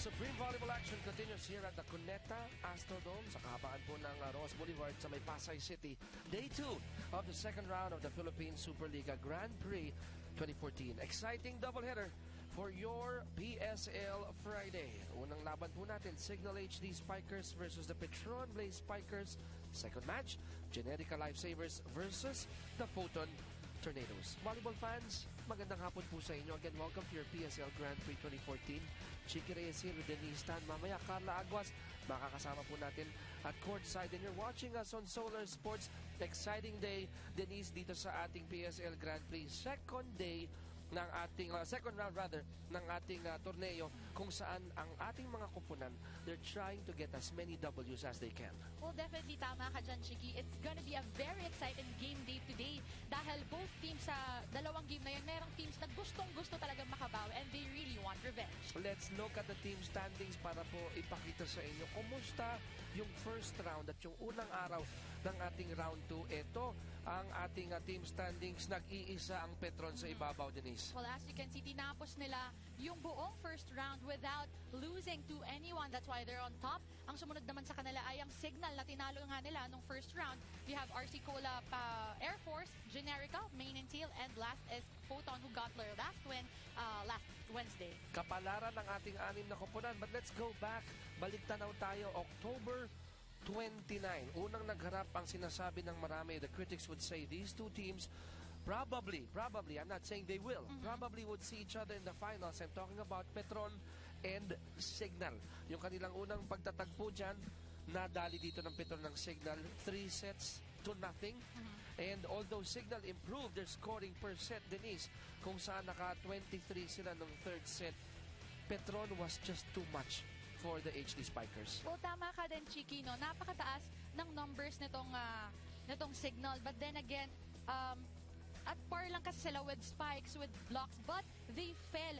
Supreme volleyball action continues here at the Cuneta Astrodome sa kahabaan po ng Ross Boulevard sa may Pasay City. Day 2 of the second round of the Philippine Superliga Grand Prix 2014. Exciting doubleheader for your PSL Friday. Unang laban po natin, Signal HD Spikers versus the Petron Blaze Spikers. Second match, Generica Lifesavers versus the Photon Tornadoes. Volleyball fans, magandang hapon po sa inyo. Again, welcome to your PSL Grand Prix 2014. Chicky Reyes here with Denise Tan. Mamaya, Carla Aguas, makakasama po natin at courtside. And you're watching us on Solar Sports. Exciting day, Denise, dito sa ating PSL Grand Prix. Second day ng ating, second round rather, ng ating torneo kung saan ang ating mga kupunan, they're trying to get as many W's as they can. Well, definitely tama ka dyan, Chiki. It's gonna be a very exciting game day today dahil both teams sa dalawang game na yun, merong teams na gustong-gusto talagang makabawi and they really want revenge. Let's look at the team standings para po ipakita sa inyo kumusta yung first round at yung unang araw ng ating round 2. Ito ang ating team standings. Nag-iisa ang Petron sa ibabaw, Denise. Well, as you can see, tinapos nila yung buong first round without losing to anyone. That's why they're on top. Ang sumunod naman sa kanila ay ang Signal na tinalo nga nila nung first round. We have RC Cola Air Force, Generica, Main and Tail, and last is Photon who got their last win last Wednesday. Kapalaran ng ating anim na koponan. But let's go back. Balik tanaw tayo. October 29. Unang nagharap ang sinasabi ng marami. The critics would say these two teams probably, I'm not saying they will, probably would see each other in the finals. I'm talking about Petron and Signal. Yung kanilang unang pagtatagpo dyan, nadali dito ng Petron ng Signal, 3-0. And although Signal improved their scoring per set, Denise, kung saan naka-23 sila ng third set, Petron was just too much for the HD Spikers. Well, tama ka din, Chiki, no? Napakataas ng numbers nitong Signal. But then again, at par lang kasi sila with spikes, with blocks, but they fell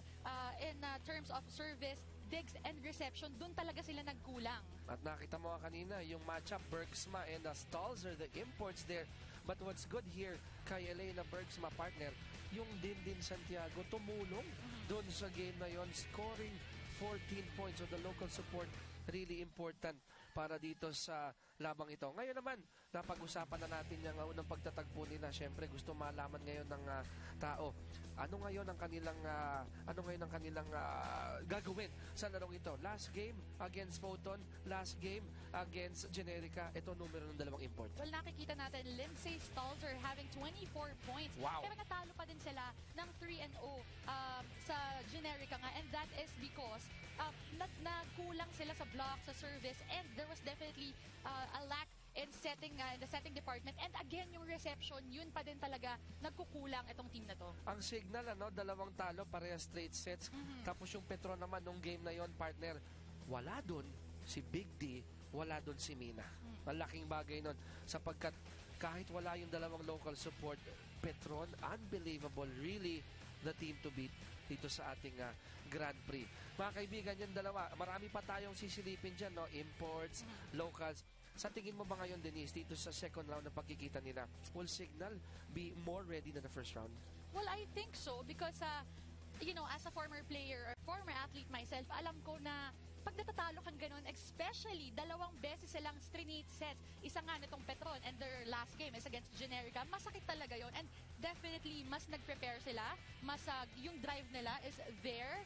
in terms of service, digs, and reception. Doon talaga sila nagkulang. At nakita mo kanina, yung matchup, Bergsma and Stalls are the imports there. But what's good here kay Elena Bergsma, partner, yung Dindin Santiago tumulong doon sa game na yon, scoring 14 points. So the local support really important para dito sa labang ito. Ngayon naman, napag-usapan na natin yung unang pagtatagpo nila. Siyempre, gusto malaman ngayon ng tao. Ano ngayon ang kanilang gagawin sa larong ito? Last game against Photon, last game against Generica. Ito numero ng dalawang import. Well, nakikita natin, Lindsay Stalzer having 24 points. Wow. Pero natalo pa din sila ng 3-0 sa Generica nga. And that is because nagkulang sila sa block, sa service, and there was definitely a lack in the setting department. And again, yung reception, yun pa din talaga nagkukulang itong team na to. Ang Signal, dalawang talo, pareha straight sets. Tapos yung Petron naman, nung game na yon, partner, wala dun si Big D, wala dun si Mina. Malaking bagay nun, sapagkat kahit wala yung dalawang local support, Petron, unbelievable, really the team to beat dito sa ating Grand Prix. Mga kaibigan, yung dalawa, marami pa tayong sisilipin dyan, no? Imports, locals. Sa tingin mo ba ngayon, Denise, dito sa second round na pagkikita nila, will Signal be more ready than the first round? Well, I think so because, you know, as a former player, or former athlete myself, alam ko na pag natatalo kang ganun, especially dalawang beses silang straight sets, isa nga nitong Petron and their last game is against Generica, masakit talaga yon. And definitely, mas nag-prepare sila, mas yung drive nila is there.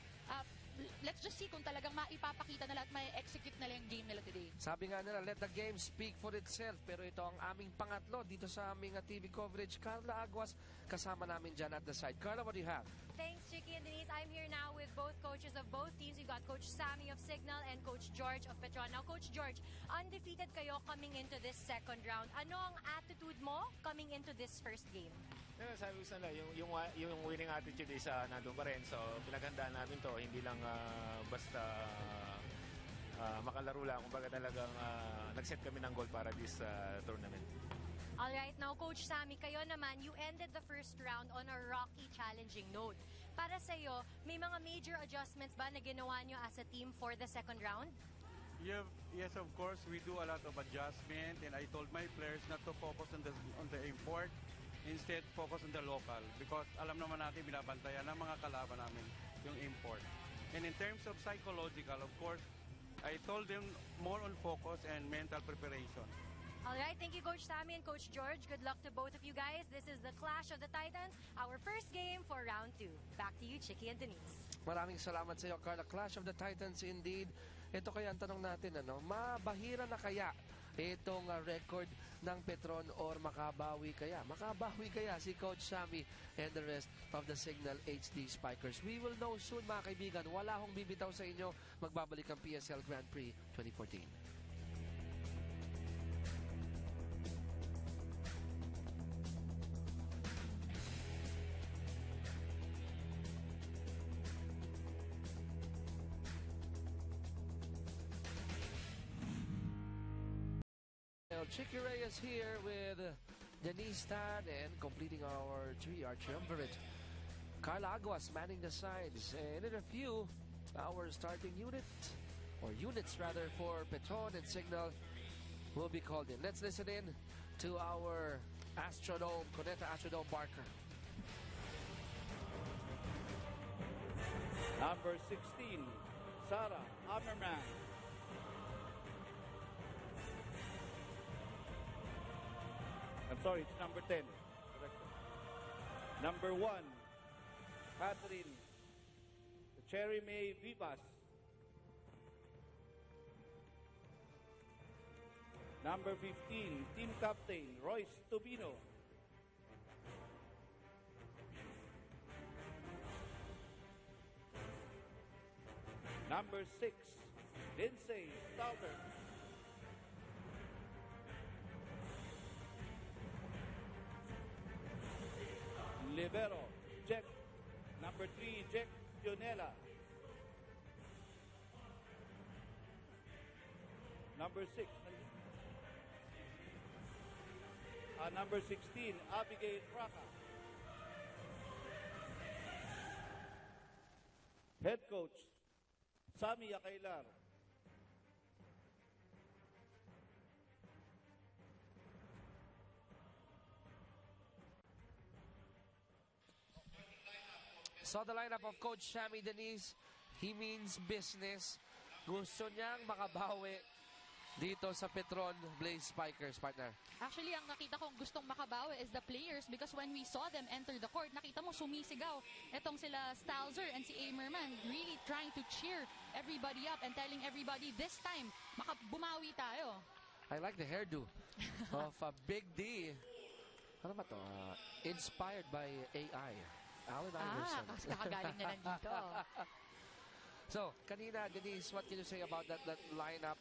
Let's just see kung talagang maipapakita nila at mai-execute nila yung game nila today. Sabi nga nila, let the game speak for itself. Pero ito ang aming pangatlo dito sa aming TV coverage. Carla Aguas, kasama namin dyan at the side. Carla, what do you have? Thanks, Chicky and Denise. I'm here now with both coaches of both teams. We've got Coach Sammy of Signal and Coach George of Petron. Now, Coach George, undefeated kayo coming into this second round. Ano ang attitude mo coming into this first game? Sabi ko sana, yung winning attitude is nandun pa rin. So, pinaghandaan namin to. Hindi lang basta makalaro lang. Kumbaga talagang nag-set kami ng goal para this tournament. Alright, now Coach Sammy, kayo naman, you ended the first round on a rocky, challenging note. Para sa'yo, may mga major adjustments ba na ginawa nyo as a team for the second round? Yes, of course, we do a lot of adjustment, and I told my players not to focus on the import, instead focus on the local, because alam naman natin binabantayan ng mga kalaban namin yung import. And in terms of psychological, of course, I told them more on focus and mental preparation. All right, thank you, Coach Sammy and Coach George. Good luck to both of you guys. This is the Clash of the Titans, our first game for round 2. Back to you, Chicky and Denise. Maraming salamat sa iyo, Carla. Clash of the Titans indeed. Ito kaya ang tanong natin, mabahira na kaya itong record ng Petron or makabawi kaya? Makabawi kaya si Coach Sammy and the rest of the Signal HD Spikers? We will know soon, mga kaibigan. Wala akong bibitaw sa inyo. Magbabalik ang PSL Grand Prix 2014. Chicky Reyes here with Denise Tan and completing our triumvirate. Carla Aguas manning the sides, and in a few, our starting units for Petron and Signal will be called in. Let's listen in to our Astrodome, Cuneta Astrodome Barker. Number 16, Sarah Ammerman. I'm sorry, it's number 10. Correct. Number 1, Catherine Cherry May Vivas. Number 15, Team Captain Royce Tubino. Number 6, Lindsay Stouter. Libero, Jack. Number 3, Jack Gionella. Number 6. Number 16, Abigail Fraca. Head coach, Sammy Akailar. So the lineup of Coach Sammy, Denise, he means business. Gusto niyang makabawi dito sa Petron Blaze Spikers, partner. Actually, ang nakita kong gustong makabawi is the players because when we saw them enter the court, nakita mo sumisigaw. Etong sila Stalzer and si Amerman really trying to cheer everybody up and telling everybody this time, bumawi tayo. I like the hairdo of Big D. Ano ba to? Inspired by AI. Allen Iverson. Kasi kakagaling na nandito. So, kanina, Denise, what can you say about that lineup?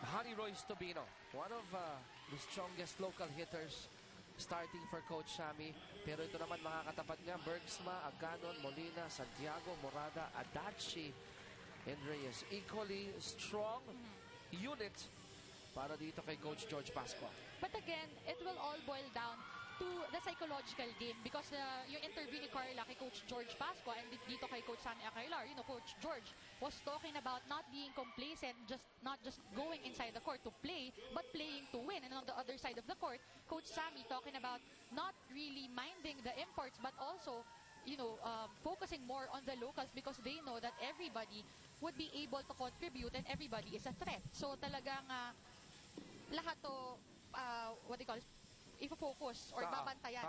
Honey Royce Tubino, one of the strongest local hitters starting for Coach Sammy. Pero ito naman makakatapat niya, Bergsma, Aganon, Molina, Santiago, Morada, Adachi, and Reyes. Equally strong unit para dito kay Coach George Pascua. But again, it will all boil down to the psychological game because yung interview ni Carla kay Coach George Pascua and dito kay Coach Sammy Akailar, Coach George was talking about not being complacent, not just going inside the court to play, but playing to win. And on the other side of the court, Coach Sammy talking about not really minding the imports, but also, focusing more on the locals because they know that everybody would be able to contribute and everybody is a threat. So talagang lahat to, what do you call it, ifo-focus or babantayan.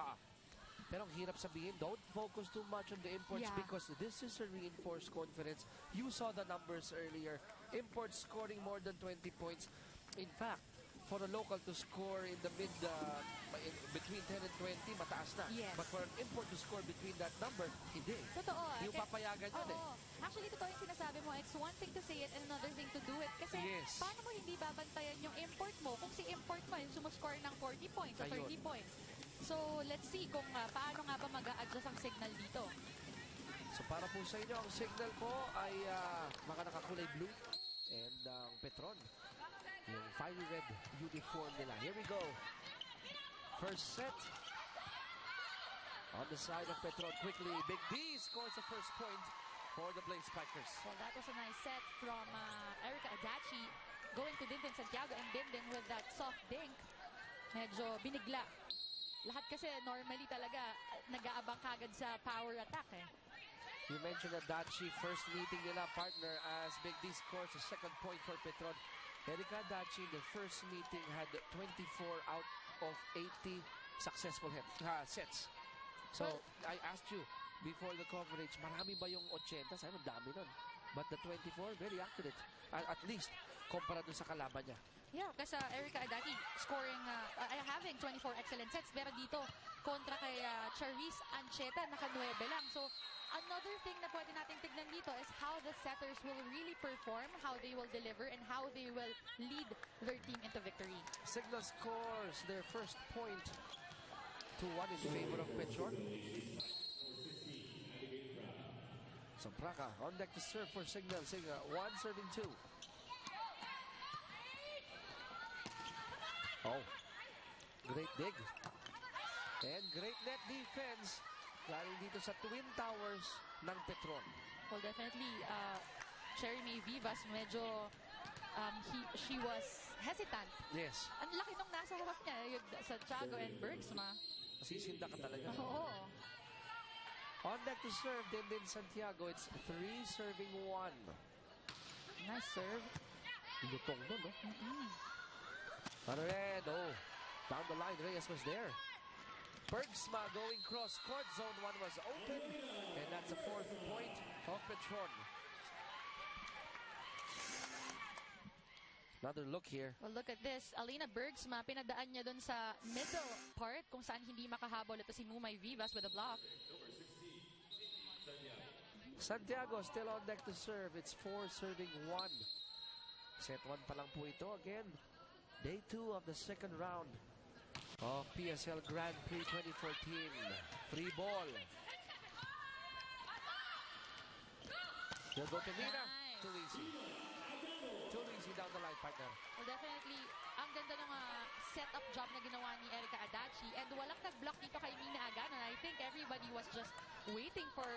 Pero ang hirap sabihin, don't focus too much on the imports because this is a reinforced conference. You saw the numbers earlier. Imports scoring more than 20 points. In fact, for a local to score in the between 10 and 20, mataas na. Yes. But for an import to score between that number, hindi. Totoo. Yung papayagan yun Actually, totoo yung sinasabi mo. It's one thing to say it and another thing to do it. Kasi paano mo hindi babantayan yung import mo kung si import mo yung sumuscore ng 40 points o 30 points? So, let's see kung paano nga ba mag-a-adjust ang signal dito. So, para po sa inyo, ang signal po ay mga nakakulay blue and Petron. Yung fiery red uniform nila. Here we go. First set. On the side of Petron, quickly, Big D scores the first point for the Blaze Spikers. Well, that was a nice set from Erica Adachi going to Dintin Santiago and Dintin with that soft dink. Medyo binigla. Lahat kasi normally talaga nag-aabang kagad sa power attack You mentioned that Dachi, first meeting nila, partner, as Big D scores a second point for Petron. Erica Dachi, the first meeting, had 24 out of 80 successful sets. So, I asked you, before the coverage, marami ba yung 80? Sabi mo, dami nun. But the 24, very accurate. At least, kumpara dun sa kalaban niya. Yeah, kasi Erica Adati scoring, having 24 excellent sets. Pero dito, kontra kay Charisse Ancheta, naka-9 lang. So, another thing na pwede natin tignan dito is how the setters will really perform, how they will deliver, and how they will lead their team into victory. Signal scores their first point 2-1 in favor of Petron. Sampraka on deck to serve for Signal. Signal 1 serving 2. Oh, great dig. And great net defense galing dito sa Twin Towers ng Petron. Well, definitely, Cherry May Vivas, medyo she was hesitant. Yes. Ang laki nung nasa harap niya, yung Santiago and Bergsma. Sisinda ka talaga. Oo. On deck to serve, din Santiago. It's 3 serving 1. Nice serve. Lutong doon, no? Red, oh. Down the line, Reyes was there. Bergsma going cross court. Zone 1 was open. And that's a 4th point of Petron. Another look here. Well, look at this. Alina Bergsma, pinadaan niya dun sa middle part kung saan hindi makahabol. Ito si Mumay Vivas with a block. Santiago still on deck to serve. It's 4 serving 1. Set 1 pa lang po ito. Again, day 2 of the second round of PSL Grand Prix 2014. Free ball. He'll go to Nina. Nice. Too easy. Too easy down the line, partner. Well, definitely, ang ganda ng setup job na ginawa ni Erica Adachi. And walang nag-block dito kay Nina Aganon. I think everybody was just waiting for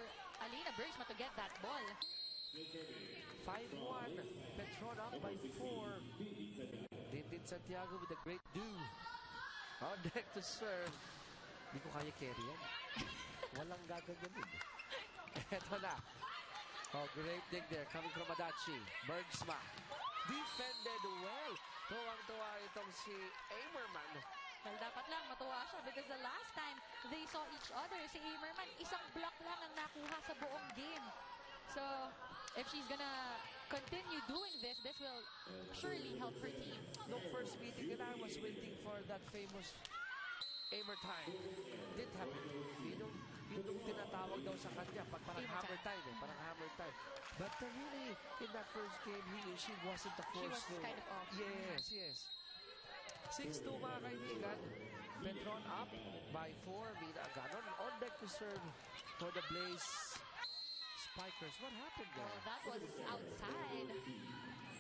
Alina Bergsma to get that ball. 5-1. Petron up by 4. Din Santiago with a great do. On deck to serve. Hindi ko kaya carry yan. Walang gaganyan din. Eto na. Oh, great dig there coming from Adachi. Bergsma. Defended well. Tuwang-tuwa itong si Amerman. Well, dapat lang matuwa siya because the last time they saw each other, si Amerman, isang block lang ang nakuha sa buong game. So, if she's gonna continue doing this, this will surely help her team. No first meeting and I was waiting for that famous Amer time. Didn't happen. Yung tinatawag daw sa kanya, parang hammer time eh. Parang hammer time. But really, in that first game, she wasn't the force. She was kind of off. Yes. 6-2 mga kaibigan. Petron up by 4. Mina Aganon on deck to serve for the Blaze Spikers. What happened there? Oh, that was outside.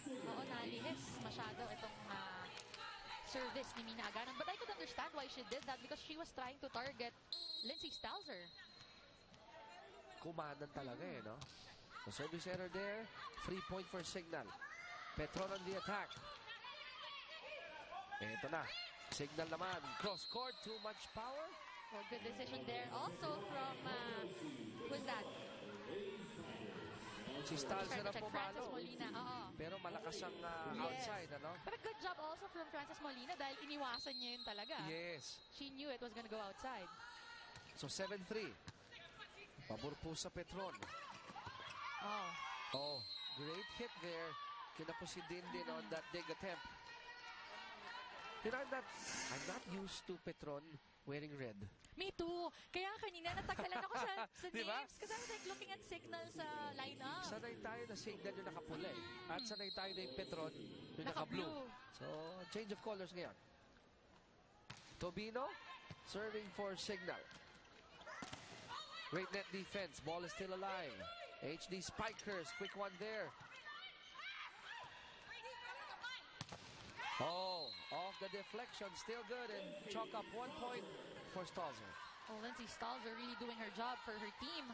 Oo, nalihis masyado itong service ni Mina Aganon. But I could understand why she did that because she was trying to target Lindsay Stalzer. Kumanan talaga eh, no? So service error there. 3 point for Signal. Petron on the attack. Ito na. Signal naman. Cross court. Too much power. Well, good decision there. Also from, who's that? Si Stalzer ang Francis pumalo. Molina. Oo. Pero malakas ang outside, ano? But a good job also from Francis Molina dahil iniwasan niya yun talaga. Yes. She knew it was gonna go outside. So 7-3. Pabor po sa Petron. Oh, great hit there. Kinapos si Dindin on that dig attempt. You know, I'm not used to Petron wearing red. Me too. Kaya kanina natagalan ako sa Diba? names kasi I was like looking at Signal sa lineup. Sanay tayo na Signal yung nakapula eh. At sanay tayo na yung Petron yung naka-blue. Naka-blue. So, change of colors ngayon. Tobino, serving for Signal. Great net defense. Ball is still alive. HD Spikers. Quick one there. Oh, off the deflection. Still good. And chalk up 1 point for Stalzer. Oh, Lindsay Stalzer really doing her job for her team.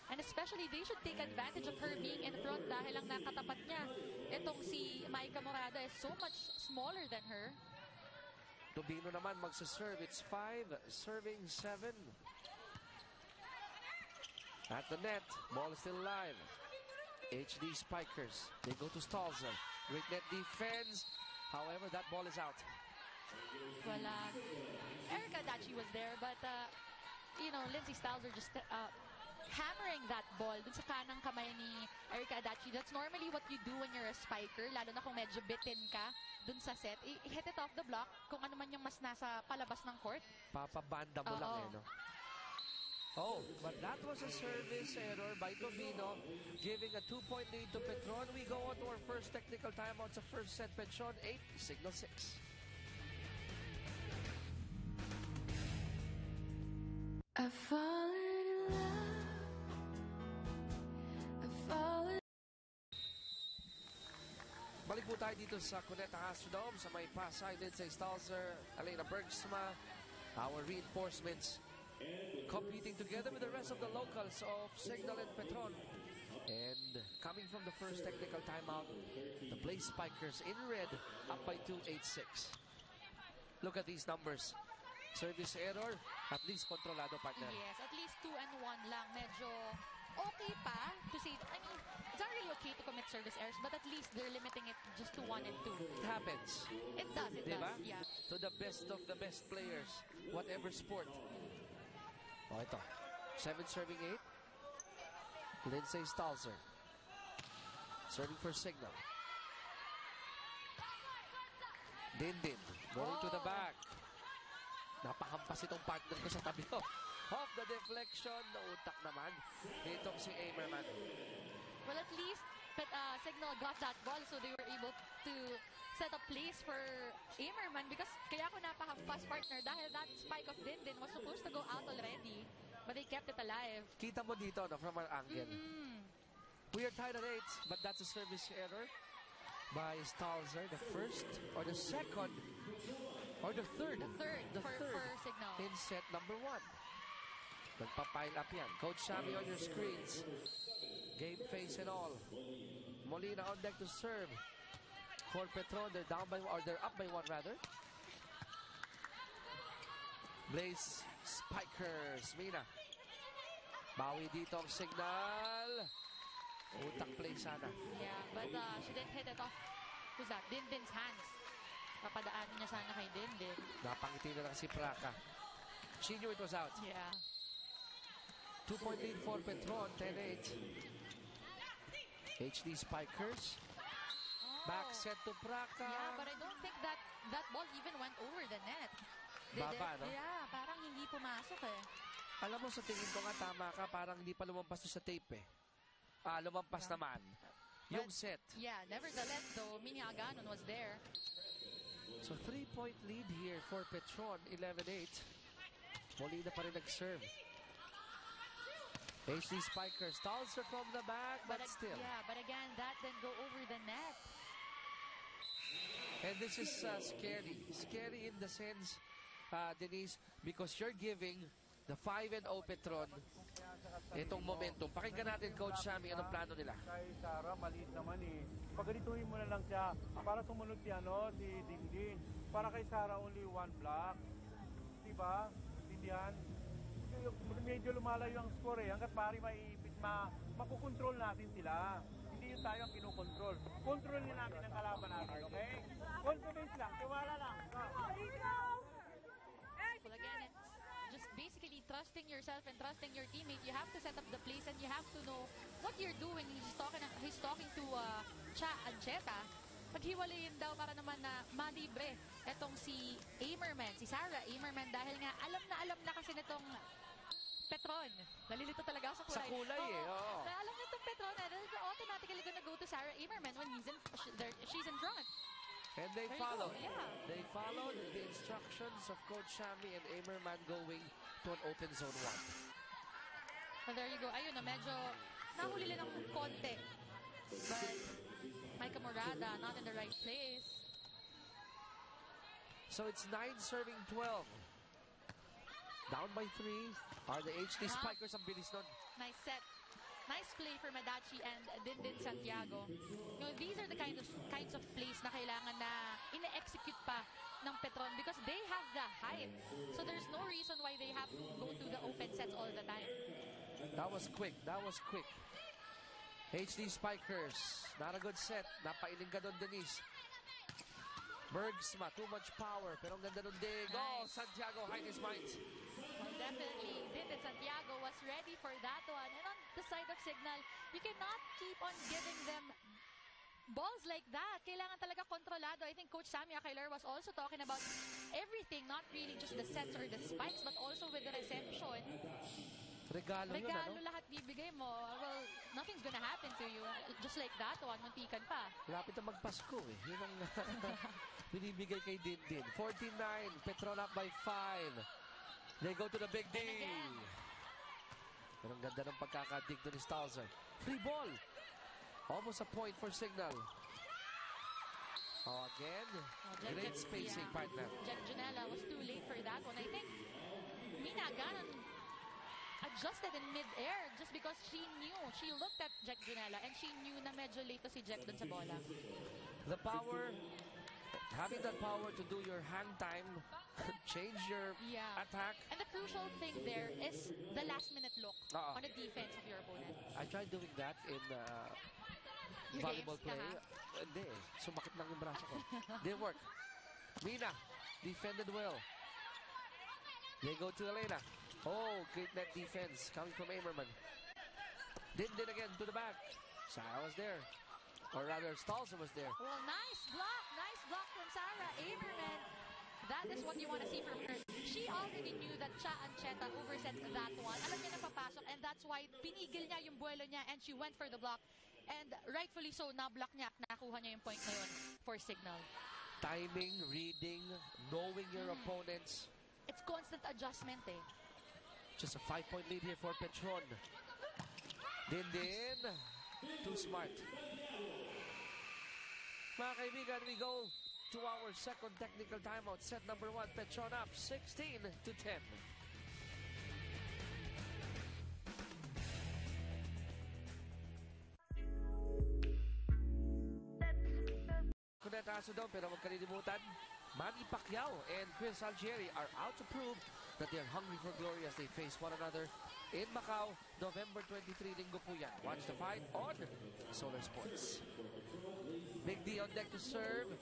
And especially, they should take advantage of her being in front dahil ang nakatapat niya. Itong si Maika Morada is so much smaller than her. Tobino naman magsaserve. It's 5 serving 7. At the net, ball is still alive. HD Spikers, they go to Stalzer. Great net defense. However, that ball is out. Well, Erica Dachi was there, but, Lindsay Stalzer just hammering that ball dun sa kanang kamay ni Erica Adachi. That's normally what you do when you're a spiker, lalo na kung medyo bitin ka dun sa set. Hit it off the block kung ano man yung mas nasa palabas ng court. Papabanda mo lang no? Oh, but that was a service error by Domino, giving a 2-point lead to Petron. We go on to our first technical timeout sa first set. Petron 8, Signal 6. I've fallen in love. I've fallen. Balik po tayo dito sa Cuneta Astrodome sa may Pasay, Lindsay Stalzer, Alena Bergsma, our reinforcements competing together with the rest of the locals of Signal and Petron. And coming from the first technical timeout, the Blaze Spikers in red up by 2-8-6. Look at these numbers. Service error, at least kontrolado, partner. Yes, at least 2 and 1 lang. Medyo okay pa to say, I mean, it's not really okay to commit service errors, but at least they're limiting it just to 1 and 2. It happens. It does, Diba? yeah. To the best of the best players, whatever sport. Oh, ito. 7 serving 8. Lindsay Stalzer. Serving for Signal. Dindin. Going to the back. Napahampas itong partner ko sa tabi ko. Off the deflection. Nautak naman. Ditong si Amerman. Well, at least Signal got that ball, so they were able to set a place for Amerman, because kaya ako napahampas, partner, dahil that spike of Dindin was supposed to go out already, but they kept it alive. Kita mo dito, no, from our angle. We are tied at 8, but that's a service error by Stalzer. The first, or the second, or the third. The third for Signal. In set number 1. Nagpa-pile up yan. Coach Sammy on your screens. Game face and all. Molina on deck to serve. For Petron, they're down by, or they're up by 1 rather. Blaze Spikers. Mina. Bawi dito ang Signal. Utak play sana. Yeah, but she didn't hit it off. Who's that? Dindin's hands. Papadaanin niya sana kay Dindin. Napangiti na lang si Praka. She knew it was out. Yeah. 2-point lead for Petron, 10-8. HD Spikers. Back set to Praka. Yeah, but I don't think that ball even went over the net. Baba, no? Yeah, parang hindi pumasok eh. Alam mo, sa tingin ko nga tama ka, parang hindi pa lumampas to sa tape eh. Lumampas naman. Yung set. Yeah, nevertheless though, Mini Aganon was there. So 3-point lead here for Petron, 11-8. Molina pa rin nag-serve. HD Spikers, Stalzer from the back, but still. Yeah, but again, that didn't go over the net. And this is scary. Scary in the sense, Denise, because you're giving the 5-0 Petron itong momentum. Pakinggan natin, Coach Sammy, anong plano nila? Kay Sarah, maliit naman eh. Paganituhin mo na lang siya para sumunod si Dindin. Para kay Sarah, only 1 block. Diba? Tindihan. Medyo lumalayo ang score eh. Hanggat pari makukontrol natin sila. Hindi yun tayo ang kinukontrol. Control niya natin ang kalaban natin, okay? Confidence lang, tiwala lang. Well, again, it's just basically trusting yourself and trusting your teammate. You have to set up the plays and you have to know what you're doing. He's talking to Cha Ancheta. Paghiwalayin daw para naman na malibre etong si Amerman, si Sarah Amerman, dahil nga alam na kasi nitong Petron. Nalilito talaga ako sa kulay. Sa kulay oo. Na alam nitong Petron na automatically gonna go to Sarah Amerman when she's in front. And they There you followed. go, yeah. They followed the instructions of Coach Sammy and Amerman going to an open zone 1. Well, there you go. Ayun na, medyo nahuli lang ng konti. But Micah Morada not in the right place. So it's 9 serving 12. Down by 3 are the HD Spikers. Ang bilis nun. Nice set. Nice play for Madachi and Dindin Santiago. You know, these are the kinds of plays na kailangan na ine-execute pa ng Petron because they have the height. So there's no reason why they have to go to the open sets all the time. That was quick. That was quick. HD Spikers. Not a good set. Napailing ka doon, Denise. Bergsma, too much power. Pero ang ganda nun dig. Oh, Nice. Santiago, hide his mind. Well, definitely, Vincent Santiago was ready for that one. And on the side of Signal, you cannot keep on giving them balls like that. Kailangan talaga kontrolado. I think Coach Sammy Aquilar was also talking about everything, not really just the sets or the spikes, but also with the reception. Regalo, yun, Regalo ano? lahat bibigay mo. Well, nothing's gonna happen to you. Just like that one, muntikan pa. Lapit na magpasko eh. Yun ang binibigay kay Dindin. 14-9. Petron up by 5. They go to the big D. again. Pero ang ganda ng pagkakadig doon ni Stalzer. Free ball. Almost a point for Signal. Oh, again. Great spacing, partner. Jack Janela was too late for that one. I think Mina Ganon adjusted in mid-air just because she knew. She looked at Jack Janela and she knew na medyo late to si Jack dun sa bola. The power, having that power to do your hang time, change your Yeah. attack. And the crucial thing there is the last-minute look Oo. on the defense of your opponent. I tried doing that in Your volleyball games, play. Hindi, sumakit lang yung braso ko. Didn't work. Mina, defended well. They go to Elena. Oh, great net defense coming from Amerman. Dindin again to the back. Sarah was there. Or rather, Stalzer was there. Well, nice block from Sarah Averman. That is what you want to see from her. She already knew that Cha Ancheta overset that one. Alam niya na papasok, and that's why pinigil niya yung buwelo niya and she went for the block. And rightfully so, na-block niya at nakuha niya yung point na yun for Signal. Timing, reading, knowing your opponents. It's constant adjustment eh. Just a 5-point lead here for Petron. Dindin. Too smart. Mga kaibigan, we go to our second technical timeout. Set number 1, Petron up 16-10. Kunet aso daw, pero huwag kalilimutan, Manny Pacquiao and Chris Algieri are out to prove that they are hungry for glory as they face one another in Macau, November 23, linggo po yan. Watch the fight on Solar Sports. Big D on deck to serve.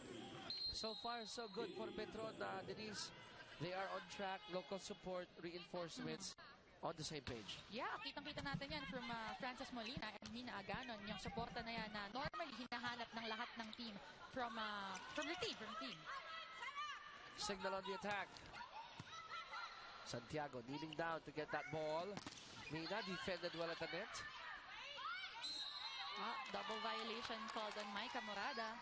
So far, so good for Petron, Denise. They are on track. Local support, reinforcements on the same page. Yeah, kitang-kita natin yan from Francis Molina and Mina Aganon. Yung suporta na yan na normally hinahanap ng lahat ng team from the team. Signal on the attack. Santiago kneeling down to get that ball. Mina defended well at the net. Double violation called on Maika Morada.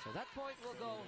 So that point will go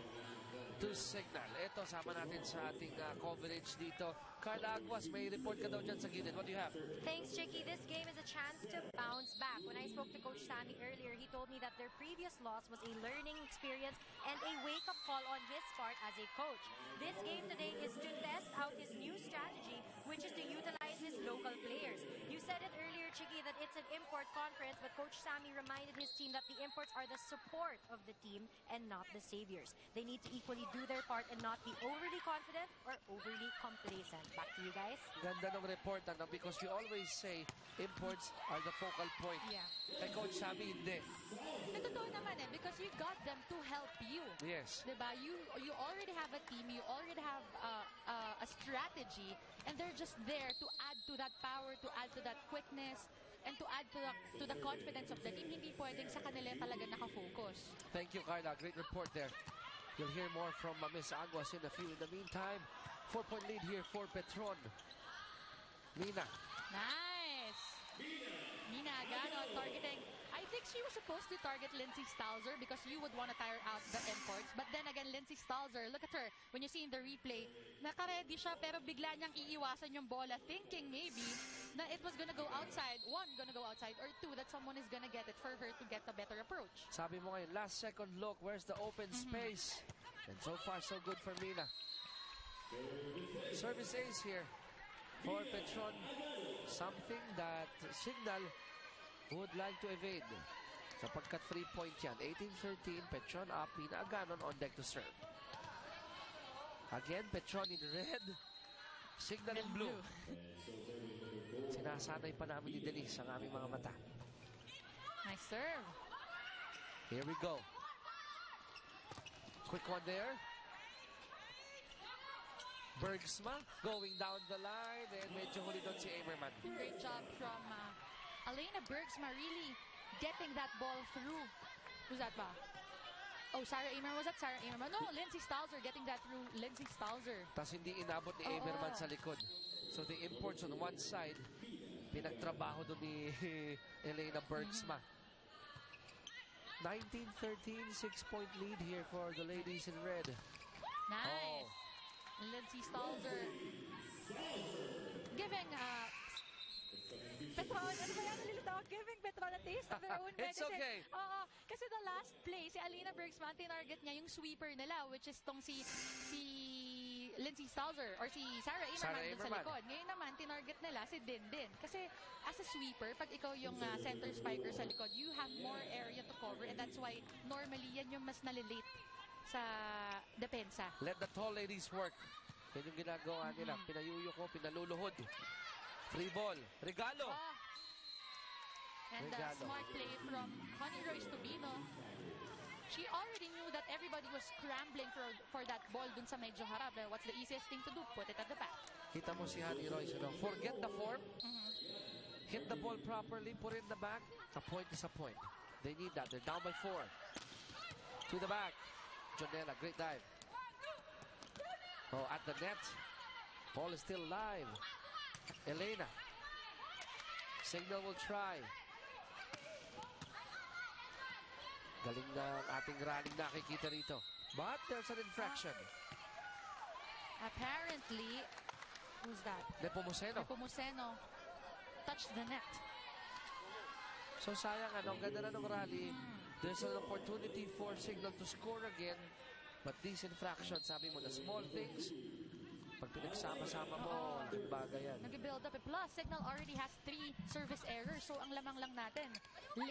to Signal. Ito, sama natin sa ating coverage dito. Carla Aguas, may report ka daw dyan sa gilid. What do you have? Thanks, Chicky. This game is a chance to bounce back. When I spoke to Coach Sammy earlier, he told me that their previous loss was a learning experience and a wake-up call on his part as a coach. This game today is to test out his new strategy, which is to utilize his local players. You said it earlier, Chicky, that it's an import conference, but Coach Sammy reminded his team that the imports are the support of the team and not the saviors. They need to equally do their part and not be overly confident or overly complacent. Back to you guys. Ganda ng report, because we always say imports are the focal point. Yeah. Kay Coach Sammy, hindi. And totoo naman eh, because you got them to help you. Yes. Diba? You already have a team, you already have a strategy, and they're just there to add to that power, to add to that quickness, and to add to the confidence of the team. Hindi pwedeng sa kanila talaga nakafocus. Thank you, Carla. Great report there. You'll hear more from Miss Aguas in a few. In the meantime, 4-point lead here for Petron. Mina. Nice! Mina Agano targeting. I think she was supposed to target Lindsay Stalzer because you would want to tire out the imports. But then again, Lindsay Stalzer, look at her. When you see in the replay, naka-ready siya pero bigla niyang iiwasan yung bola thinking maybe na it was gonna go outside. One, gonna go outside. Or two, that someone is gonna get it for her to get a better approach. Sabi mo ngayon, last second look, where's the open space? And so far, so good for Mina. Service ace here for Petron. Something that Signal would like to evade. Sapagkat 3-point yan. 18-13, Petron up, Mina Aganon on deck to serve. Again, Petron in red, Signal in blue. Sinasanay pa namin ni Denise ang aming mga mata. Nice serve. Here we go. Quick one there. Bergsma going down the line and medyo huli doon si Amerman. Great job from Elena Bergsma, really getting that ball through. Who's that ba? Oh, Sarah Amerman. Was that Sarah Amerman? No, Lindsay Stalzer getting that through. Lindsay Stalzer. Tapos hindi inabot ni Amerman sa likod. So the imports on one side, pinagtrabaho doon ni Elena Bergsma. 19-13, 6-point lead here for the ladies in red. Nice. Lindsay Stalzer giving Petron, ano ba yan? Nalilitaw? Giving Petron a taste of their own It's medicine. okay. Oo, kasi the last play, si Alina Bergsma, tinarget niya yung sweeper nila, which is tong si Lindsay Stalzer or si Sarah Amerman sa likod. Ngayon naman, tinarget nila si Dindin. Kasi as a sweeper, pag ikaw yung center spiker sa likod, you have more area to cover and that's why normally yan yung mas nalilate sa depensa. Let the tall ladies work. Yan yung ginagawa nila. Pinayuyo ko, pinaluluhod. Free ball. Regalo. And smart play from Connie Royce Tubino. She already knew that everybody was scrambling for that ball dun sa medyo harap. What's the easiest thing to do? Put it at the back. Kita mo si Honey Royce. Forget the form. Hit the ball properly. Put it in the back. A point is a point. They need that. They're down by 4. To the back. Jonella, great dive. Oh, at the net. Ball is still live. Elena. Signal will try. Galing na ang ating running nakikita rito. But there's an infraction. Apparently, who's that? Nepomuceno. Nepomuceno touched the net. So sayang ang ganda na ng rally. There's an opportunity for Signal to score again. But these infractions, sabi mo, the small things, pag pinagsama-sama mo, yung bagay yan. Nag-build up. Plus, Signal already has 3 service errors. So, ang lamang lang natin, 5.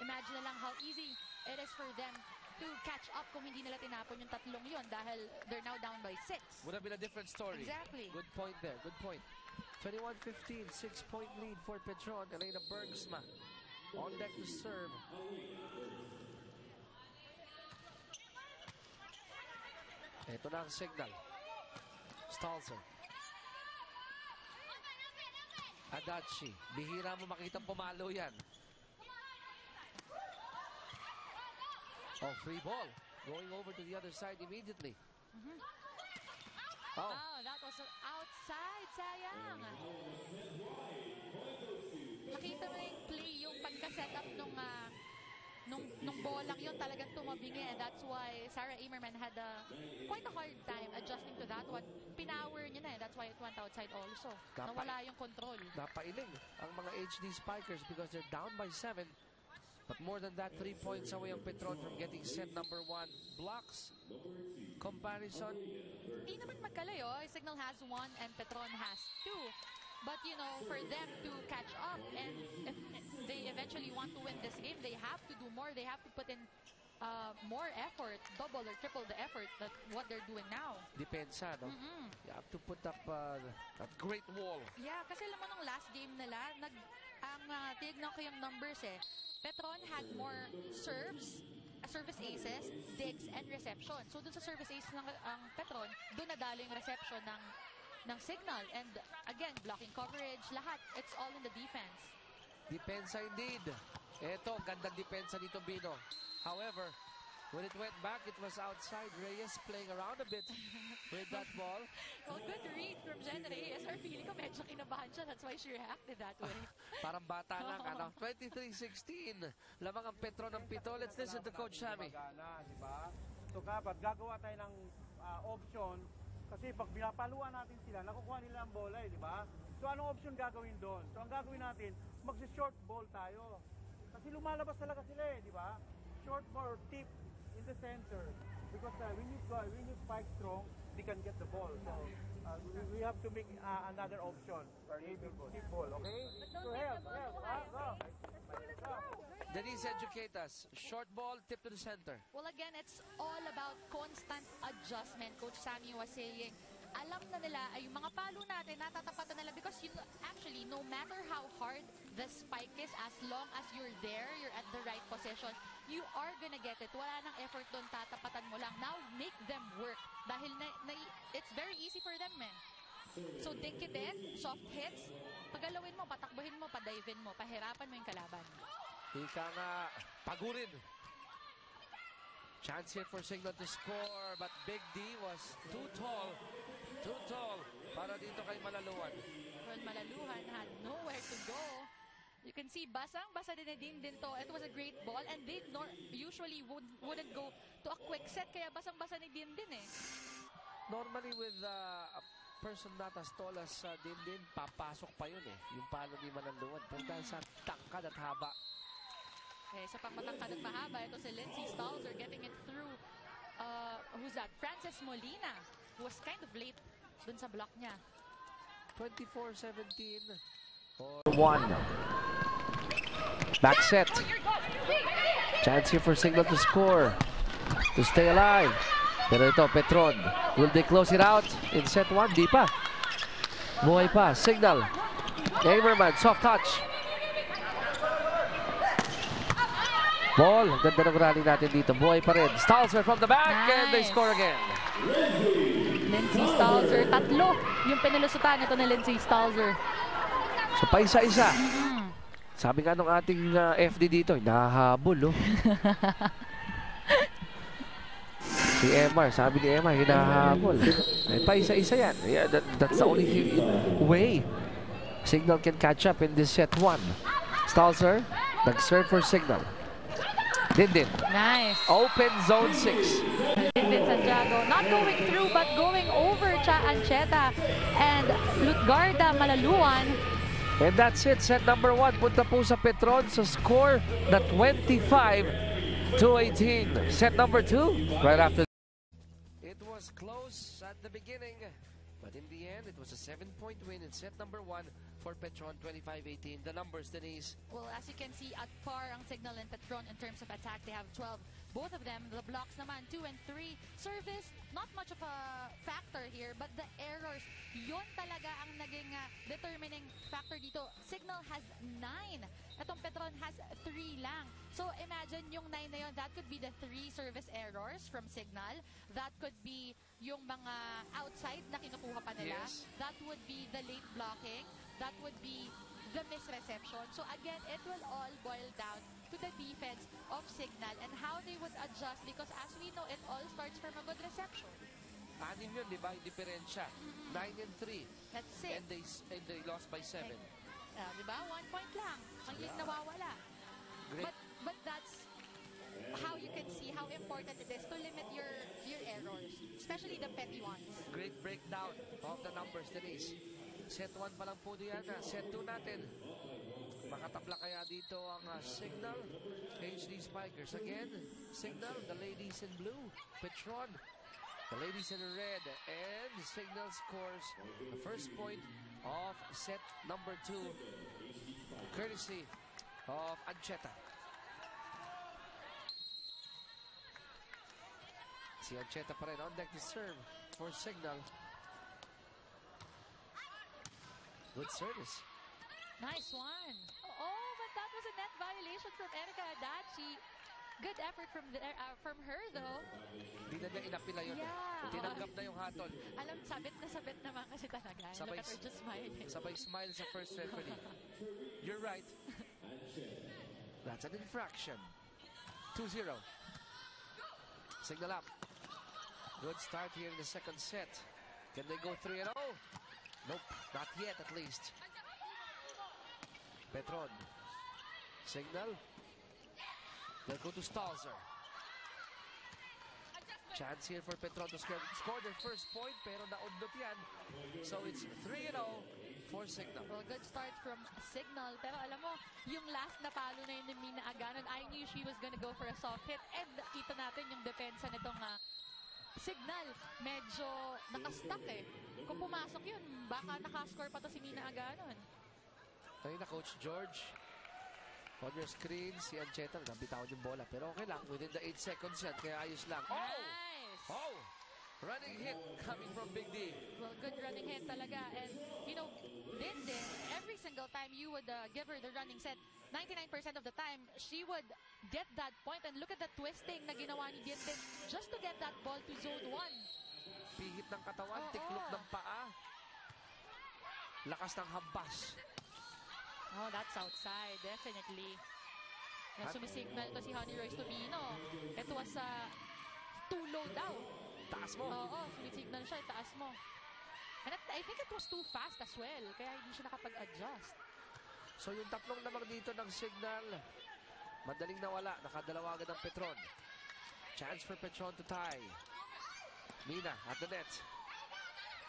Imagine na lang how easy it is for them to catch up kung hindi nila tinapon yung 3 yon dahil they're now down by 6. Would have been a different story. Exactly. Good point there. Good point. 21-15, 6-point lead for Petron. Elena Bergsma on deck to serve. Ito na ang signal. Stalzer. Adachi. Bihira mo makitang pumalo yan. Oh, free ball. Going over to the other side immediately. Oh. Oh, that was outside. Sayang. Nakita mo yung play, yung pagka-set up nung bolang yun talagang tumabingi. And that's why Sarah Amerman had quite a hard time adjusting to that one. Pinower niya na. That's why it went outside also. Nawala yung control. Napailing ang mga HD Spikers because they're down by 7. But more than that, 3 points away ang Petron from getting set number 1. Blocks. Comparison. Hindi naman magkalayo. Signal has 1 and Petron has 2. But, you know, for them to catch up and if they eventually want to win this game, they have to do more. They have to put in more effort, double or triple the effort that what they're doing now. Depensa, no? You have to put up that great wall. Yeah, kasi alam mo nung last game nila, tinignan ko yung numbers eh. Petron had more serves, service aces, digs, and reception. So dun sa service aces ng Petron, dun nadalo yung reception ng Signal. And again, blocking coverage, lahat. It's all in the defense. Depensa indeed. Eto, gandang depensa dito, Bino. However, when it went back, it was outside. Reyes playing around a bit with that ball. Well, good read from Jen Reyes. Or feeling ko medyo kinabahan siya. That's why she reacted that way. Parang bata lang, ano? 23-16. Lamang ang Petron ng 7. Let's listen to Coach Sammy. Diba? So kapag gagawa tayo ng option, kasi pag binapaluan natin sila, nakukuha nila ang bola, di ba? So anong option gagawin doon? So ang gagawin natin, magsi-short ball tayo. Kasi lumalabas talaga sila di ba? Short ball tip in the center. Because when you spike strong, they can get the ball. So we have to make another option. Tip ball, okay? So help. Go. Denise, educate us. Short ball, tip to the center. Well, again, it's all about constant adjustment. Coach Sammy was saying, alam na nila ay yung mga palo natin, natatapatan nila because you actually know matter how hard the spike is, as long as you're there, you're at the right position, you are gonna get it. Wala nang effort doon, tatapatan mo lang. Now, make them work. Dahil it's very easy for them, eh. So, dink it in, soft hits, pagalawin mo, patakbuhin mo, padivin mo, pahirapan mo yung kalaban. Ika nga, pagurin. Chance here for Signal to score, but Big D was too tall para dito kay Malaluan. Well, Malaluhan had nowhere to go. You can see, basang-basa din to. It was a great ball, and they usually wouldn't go to a quick set, kaya basang-basa ni din eh. Normally with a person not as tall as Din, papasok pa yun eh. Yung palo ni Malaluan. Pero dahil sa tangkad at haba. Eh, sa pagmatangkad at mahaba, ito si Lindsay Stalzer getting it through. Who's that? Frances Molina, who was kind of late dun sa block niya. 24-17. 1. Back set. Chance here for Signal to score. To stay alive. Pero ito, Petron. Will they close it out in set 1? Di pa. Buhay pa. Signal. Amerman, soft touch. Ball. Ganda ng rally natin dito. Buhay pa rin. Stalzer from the back. Nice. And they score again. Lindsay Stalzer. Tatlo yung pinalusutan ito ni Lindsay Stalzer. So, pa isa-isa. Sabi nga nung ating FD dito, hinahabol, oh. Si Emar, sabi ni Emar, hinahabol. Eh, pa isa-isa yan. Yeah, that's the only way Signal can catch up in this set 1. Stalzer, nag-serve for Signal. Din. Nice. Open zone 6. Din Santiago. Not going through, but going over Cha Ancheta and Lutgarda Malaluan. And that's it. Set number 1. Punta po sa Petron sa score na 25-18. Set number 2, right after. It was close at the beginning, but in the end, it was a 7-point win in set number 1 for Petron, 25-18. The numbers, Denise. Well, as you can see, at par ang Signal and Petron in terms of attack. They have 12. Both of them, the blocks naman, 2 and 3. Service, not much of a factor here, but the errors, yun talaga ang naging determining factor dito. Signal has 9. Itong Petron has 3 lang. So imagine yung 9 na yun, that could be the 3 service errors from Signal. That could be yung mga outside na kinukuha pa nila. Yes. That would be the late blocking. That would be the misreception. So again, it will all boil down to the defense of Signal and how they would adjust, because as we know, it all starts from a good reception. 6 yun, di ba? Yung diferensya. 9 and 3. That's it. And they lost by 7. Di ba? 1 point lang. Ang yung nawawala. Great. But that's how you can see how important it is to limit your errors, especially the petty ones. Great breakdown of the numbers, Denise. Set 1 pa lang po diyan. Set 2 natin. Makatabla kaya dito ang Signal HD Spikers. Again, Signal, the ladies in blue. Petron, the ladies in red. And Signal scores the first point of set number 2. Courtesy of Ancheta. Si Ancheta pa rin on deck to serve for Signal. Good service. Nice one. Oh, but that was a net violation from Erica Adachi. Good effort from her, though. Hindi na niya inapila yun. Yeah. Tinanggap na yung hatol. Alam, sabit naman kasi talaga. Sabay, Look at her just smiling. sabay smile sa first referee. You're right. That's an infraction. 2-0. Signal up. Good start here in the second set. Can they go 3-0? Nope, not yet at least. Petron. Signal. They'll go to Stalzer. Chance here for Petron to score their first point, pero naundot yan. So it's 3-0 for Signal. Well, good start from Signal. Pero alam mo, yung last na palo na yun ni Mina Aganon, I knew she was gonna go for a soft hit. And kita natin yung depensa nitong Signal. Medyo nakastuck eh. Kung pumasok yun, baka nakascore pa to si Mina Aganon. Tayo na, Coach George. On your screen, si Ancheta, nabitawan yung bola. Pero okay lang, within the 8 seconds yan, kaya ayos lang. Nice! Oh! Running hit coming from Big D. Well, good running hit talaga. And, you know, din, every single single time you would give her the running set, 99% of the time, she would get that point. And look at the twisting na ginawa ni Gintin just to get that ball to zone 1. Pihit ng katawan, Oo. tiklop ng paa. Lakas ng habas. Oh, that's outside, definitely. Sumisignal to si Honey Royce Tubino. It was too low daw. Taas mo. Oo, sumisignal siya, taas mo. And I think it was too fast as well, kaya hindi siya nakapag-adjust. So yung tatlong namang dito ng signal, madaling nawala. Nakadalawa agad ang Petron. Chance for Petron to tie. Mina at the net.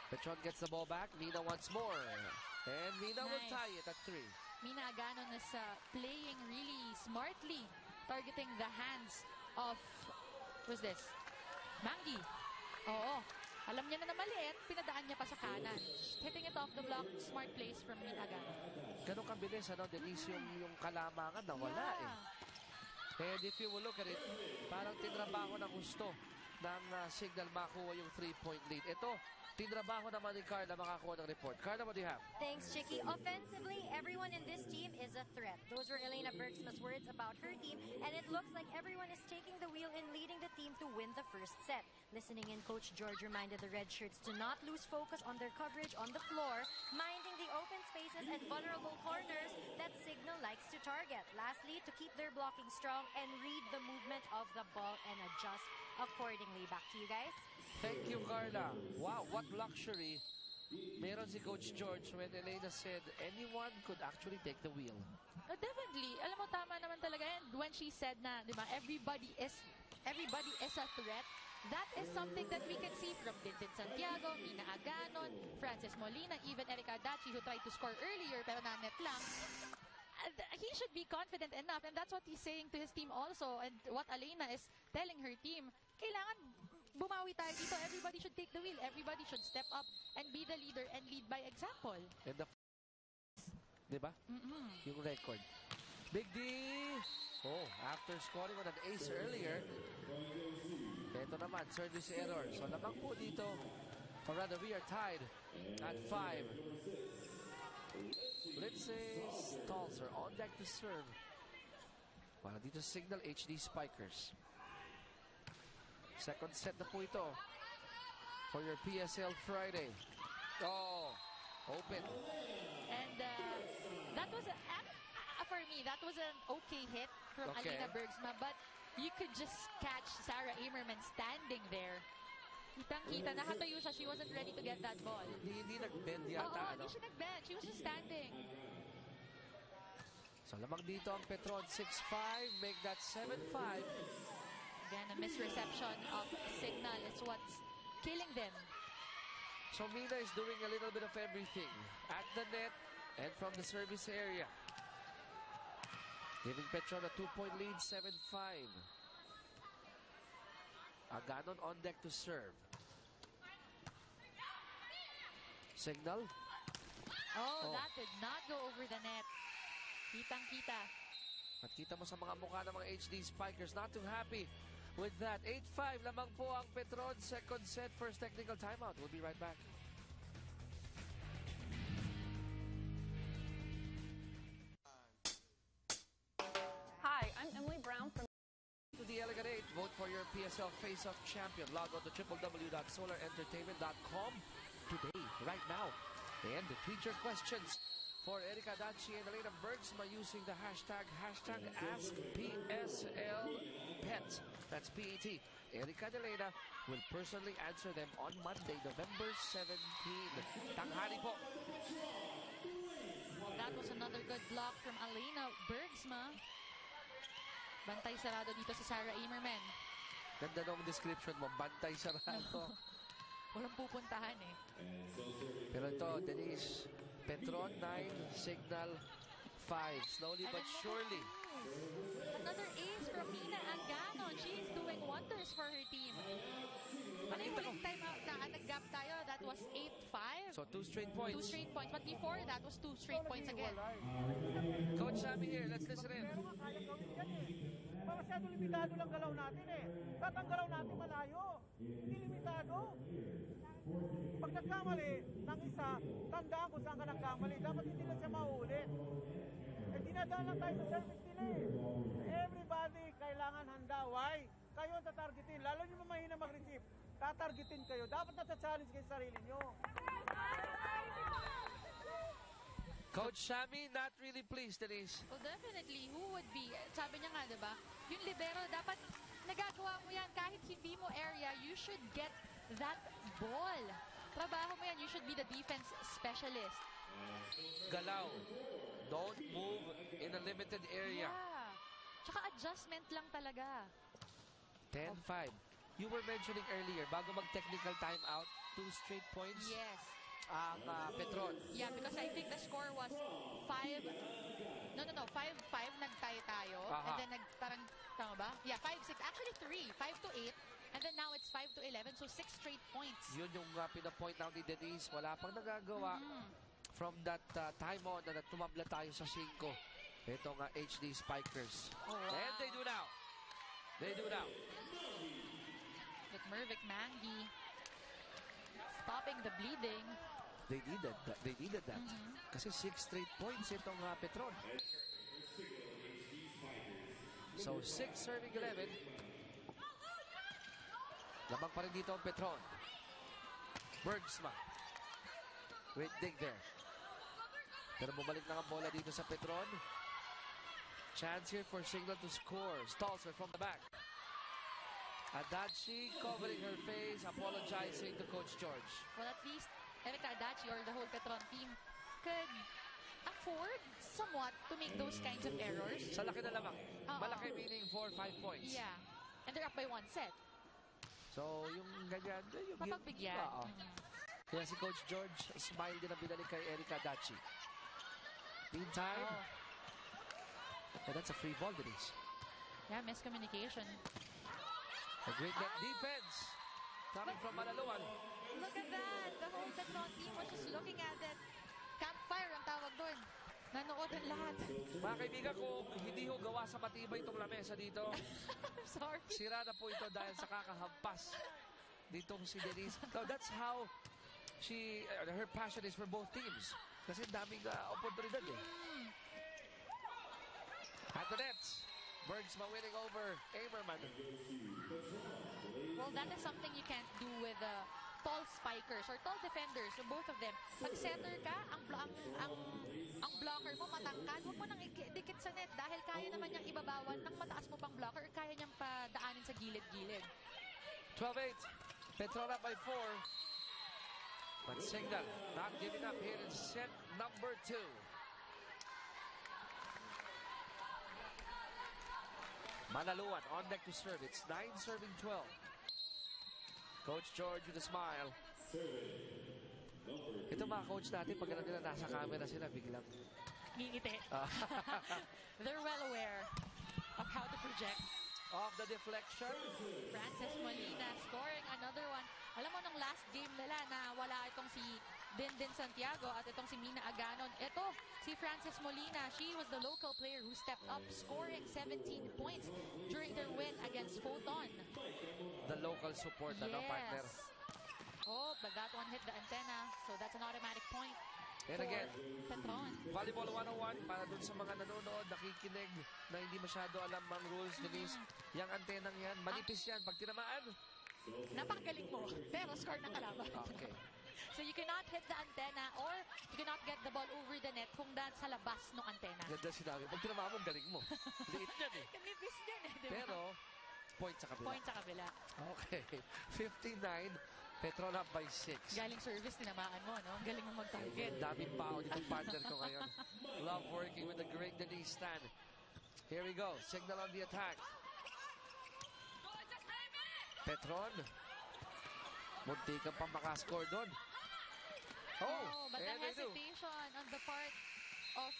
Petron gets the ball back. Mina once more. And Mina will Nice. tie it at 3. Mina Aganon is playing really smartly, targeting the hands of, who's this? Mangi. Oo. Alam niya na maliit, pinadaan niya pa sa kanan. Hitting it off the block, smart plays from Mina Aganon. Ganun kabilis, Denise, yung kalamangan nawala eh. And if you will look at it, parang tinrabaho ng gusto ng signal makuha yung 3-point lead. Ito, tinrabaho naman ni Carla makakuha ng report. Carla, what do you have? Thanks, Chicky. Offensively, everyone in this team is a threat. Those were Elena Bergsma's words about her team, and it looks like everyone is taking the wheel and leading the team to win the first set. Listening in, Coach George reminded the Red Shirts to not lose focus on their coverage on the floor, minding the open spaces and vulnerable corners that Signal likes to target. Lastly, to keep their blocking strong and read the movement of the ball and adjust accordingly. Back to you guys. Thank you, Carla. Wow, what luxury meron si Coach George when Elena said anyone could actually take the wheel. Definitely. Alam mo, tama naman talaga. And when she said na, di ba, everybody is a threat, that is something that we can see from Dintin Santiago, Mina Aganon, Frances Molina, even Erica Adachi, who tried to score earlier pero na-net lang. He should be confident enough, and that's what he's saying to his team also. And what Elena is telling her team, kailangan bumawi tayo dito. Everybody should take the wheel. Everybody should step up and be the leader and lead by example. And the di ba? Yung record. Big D! Oh, after scoring on an ace earlier, ito naman, service error. So lamang po dito, or rather we are tied at 5. Lindsay Stalzer on deck to serve. Para dito signal HD Spikers. Second set na po ito for your PSL Friday. Oh, open. And that was, for me, that was an okay hit from Okay. Alina Bergsma, but you could just catch Sarah Amerman standing there. Kitang-kita, nakatayo siya. She wasn't ready to get that ball. Hindi nag-bend Oo, yata, hindi siya nag-bend. She was just standing. So lamang dito ang Petron 6-5, make that 7-5. Again, a misreception of signal is what's killing them. So Mina is doing a little bit of everything at the net and from the service area. Giving Petron a 2-point lead, 7-5. Aganon on deck to serve. Signal. Oh, that did not go over the net. Kitang-kita. At kita mo sa mga mukha ng mga HD Spikers, not too happy with that. 8-5 lamang po ang Petron. Second set, first technical timeout. We'll be right back. Hi, I'm Emily Brown from To the Elegant 8, vote for your PSL Face-Off champion. Log on to www.solarentertainment.com today, right now. And tweet your questions for Erica Adachi and Elena Bergsma using the hashtag AskPSLPet. That's P-E-T. Erica and Elena will personally answer them on Monday, November 17. Tanghali po. That was another good block from Alina Bergsma. Bantay sarado dito si Sarah Amerman. Ganda nung description mo, bantay sarado. Walang pupuntahan eh. Pero ito, Denise, Petron 9, Signal 5. Slowly but surely. Another ace from Mina Aganon. She is doing wonders for her team. Ano yung huling time out na nag-gap tayo? That was 8-5. So 2 straight points. 2 straight points. But before that was 2 straight points again. Coach Sammy here, let's listen in. Pero nga kaya gawin yan eh. Masyado limitado lang galaw natin eh. Dapat ang galaw natin malayo. Hindi limitado. Pag nagkamali ng isa, tandaan kung saan ka nagkamali. Dapat hindi na siya maulit. dinadaan lang tayo sa service nila eh. Everybody kailangan handa. Why? Kayo ang tatargetin. Lalo nyo mahina mag-receive. Tatargetin kayo. Dapat nasa-challenge kayo sa sarili nyo. Coach Shami, not really pleased, Denise. Well, definitely, who would be? Sabi niya nga, diba? Yung libero, dapat nagagawa mo yan. Kahit hindi mo area, you should get that ball. Trabaho mo yan. You should be the defense specialist. Galaw. Don't move in a limited area. Yeah. Tsaka adjustment lang talaga. 10-5. You were mentioning earlier, bago mag-technical timeout, 2 straight points Yes. ang Petron. Yeah, because I think the score was 5... No, 5-5. Nag-tie tayo. Aha. And then parang, tama ba? Yeah, 5-6. Actually, 3. 5-8. And then now it's 5-11. So 6 straight points. Yun yung pinapoint out ni Denise. Wala pang nagagawa from that time on na tumabla tayo sa 5. Itong HD Spikers. Oh, wow. And they do now. They do now. With Mervic Mangi stopping the bleeding. They needed that. Kasi 6 straight points itong Petron. So 6 serving 11. Lamang pa rin dito ang Petron. Bergsma. Great dig there. Pero bumalik na ang bola dito sa Petron. Chance here for Signal to score. Stalzer from the back. Adachi covering her face, apologizing to Coach George. Well, at least Erica Adachi or the whole Petron team could afford somewhat to make those kinds of errors. Sa laki na lamang. Malaki meaning 4-5 points. Yeah. And they're up by 1 set. So, yung ganyan, yung Mapagbigyan. Kaya si Coach George, smile din ang binalik kay Erica Adachi. Meantime, and that's a free ball, Denise. Yeah, miscommunication. A great net defense coming from Malaluan. Look at that! The whole Petron team was just looking at it. Campfire ang tawag doon. Nanood ang lahat. Mga kaibigan ko, hindi ho gawa sa matibay itong lamesa dito. I'm sorry. Sira na po ito dahil sa kakahampas dito si Denise. So that's how her passion is for both teams. Kasi daming oportunidad eh. At the nets, Bergsma winning over Amerman. Well, that is something you can't do with tall spikers or tall defenders, so both of them. Pag center ka, ang blocker mo matangkad, huwag mo nang dikit sa net dahil kaya naman niyang ibabawan ng mataas mo pang blocker, kaya niyang padaanin sa gilid-gilid. 12-8. Petrona by 4. But Signal not giving up here in set number 2. Manaluan on deck to serve. It's 9 serving 12. Coach George with a smile. Ito mga coach natin, pag nila nasa camera sila, biglang Ngingiti. They're well aware of how to project. Off the deflection. Frances Molina scoring another one. Alam mo, nung last game nila na wala itong si Dindin Santiago at itong si Mina Aganon. Ito, si Frances Molina, she was the local player who stepped up, scoring 17 points during their win against Photon. The local support, Yes. partner. Oh, but that one hit the antenna, so that's an automatic point. And again, Petron. Volleyball 101 para dun sa mga nanonood, nakikinig na hindi masyado alam ang rules, Denise. Yung antenang yan, manipis yan. Pag tinamaan, Napakagaling mo, pero score ng kalaban. okay. So you cannot hit the antenna or you cannot get the ball over the net kung sa labas ng antenna. Ganda sinabi. Pag tinamaan mo, galing mo. Liit yan eh. Kanipis din eh, di ba? Pero, point sa kabila. Point sa kabila. Okay. 59, Petron up by 6. Galing service, tinamaan mo, no? Galing mo mag-target. Daming pao itong partner ko ngayon. Love working with the great Denise Stan. Here we go. Signal on the attack. Petron. Muntikan pa makascore doon. Oh, but the and they do. hesitation on the part of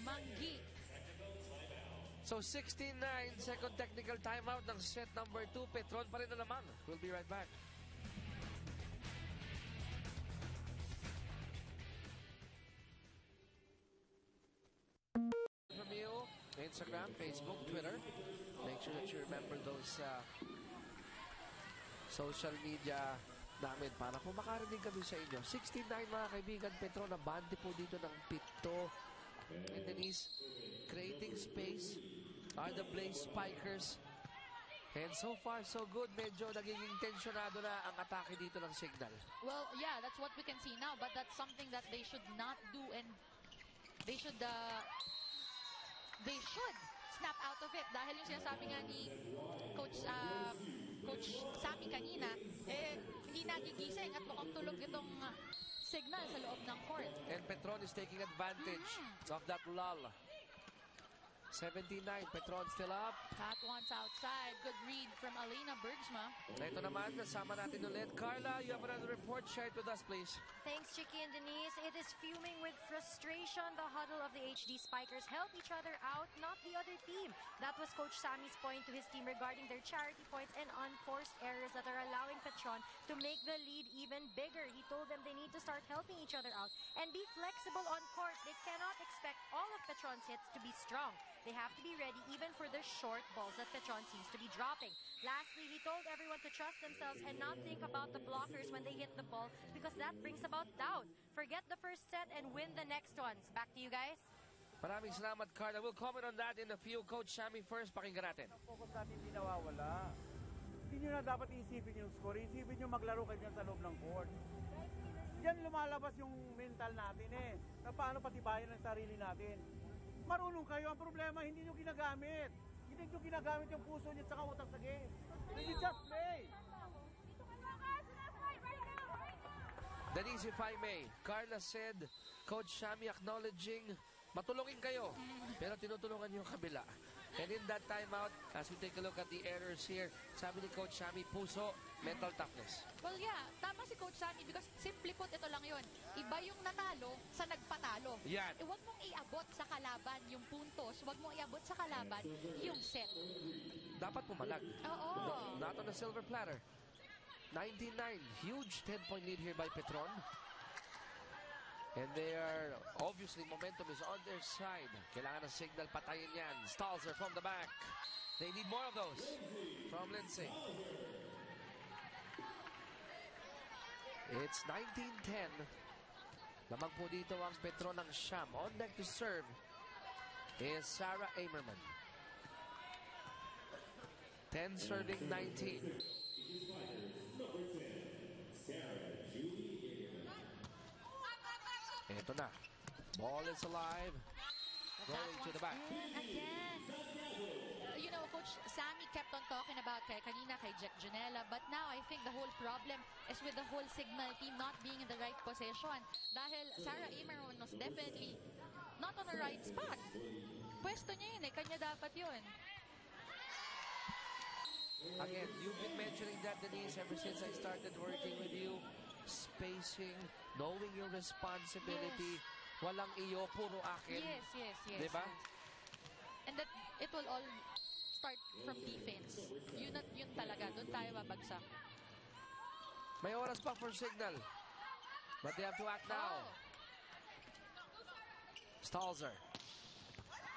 Mangi. So 16-9, second technical timeout ng set number 2. Petron pa rin na lamang. We'll be right back. From you, Instagram, Facebook, Twitter. Make sure that you remember those social media namin para kung makarinig kami sa inyo. 69 mga kaibigan, Petron, na bante po dito ng 7 And Denise creating space are the Blaze Spikers. And so far, so good. Medyo nagiging tensionado na ang atake dito ng Signal. Well, yeah, that's what we can see now. But that's something that they should not do, and they should snap out of it. Dahil yung sinasabi nga ni Coach Sammy kanina, hindi nagigising at mukhang tulog itong Signal sa loob ng court. And Petron is taking advantage of that lull. 79, Petron still up. Cat once outside. Good read from Alina Bergsma. Ito naman, nasama natin ulit. Carla, you have another report. Share it with us, please. Thanks, Chicky and Denise. It is fuming with frustration. The huddle of the HD Spikers help each other out, not the other team. That was Coach Sammy's point to his team regarding their charity points and unforced errors that are allowing Petron to make the lead even bigger. He told them they need to start helping each other out and be flexible on court. They cannot expect all of Petron's hits to be strong. They have to be ready even for the short balls that Petron seems to be dropping. Lastly, he told everyone to trust themselves and not think about the blockers when they hit the ball because that brings about doubt. Forget the first set and win the next ones. Back to you guys. Maraming salamat, Carla. We'll comment on that in a few. Coach Sammy first, pakinggan natin. Ang focus natin hindi nawawala. Hindi nyo na dapat isipin yung score. Isipin nyo maglaro kayo dyan sa loob ng court. Diyan lumalabas yung mental natin na paano patibayan ang sarili natin. Marunong kayo. Ang problema, hindi nyo ginagamit. Hindi nyo ginagamit yung puso nyo at saka utak sa game. Hindi just play. Denise, if I may, Carla said, Coach Sammy acknowledging, matulungin kayo, pero tinutulungan yung kabila. And in that timeout, as we take a look at the errors here, sabi ni Coach Sammy, puso, mental toughness. Well, yeah, tama si Coach Sammy because simply put, ito lang yun. Iba yung natalo sa nagpatalo. Yan. Huwag mong iabot sa kalaban yung puntos. Huwag mong iabot sa kalaban yung set. Dapat pumalag. Oo. Not on a silver platter. 19-9, huge 10-point lead here by Petron. And they are, obviously, momentum is on their side. Kailangan ng Signal, patayin yan. Stalzer from the back. They need more of those from Lindsay. It's 19-10. Lamang po dito ang Petron ng Siam. On deck to serve is Sarah Amerman. 10 serving 19. Ito na. Ball is alive. Going to the back. Again. You know, Coach Sammy kept on talking about kanina kay Jack Janela, but now I think the whole problem is with the whole Signal team not being in the right position. Dahil Sarah Amerman was definitely not on the right spot. Pwesto niya yun kanya dapat yun. Again, you've been mentioning that, Denise, ever since I started working with you. Spacing, knowing your responsibility. Yes. Walang iyo, puro akin. Yes. Diba? And that it will all start from defense. Yun talaga. Doon tayo babagsak. May oras pa for Signal. But they have to act now. Stalzer.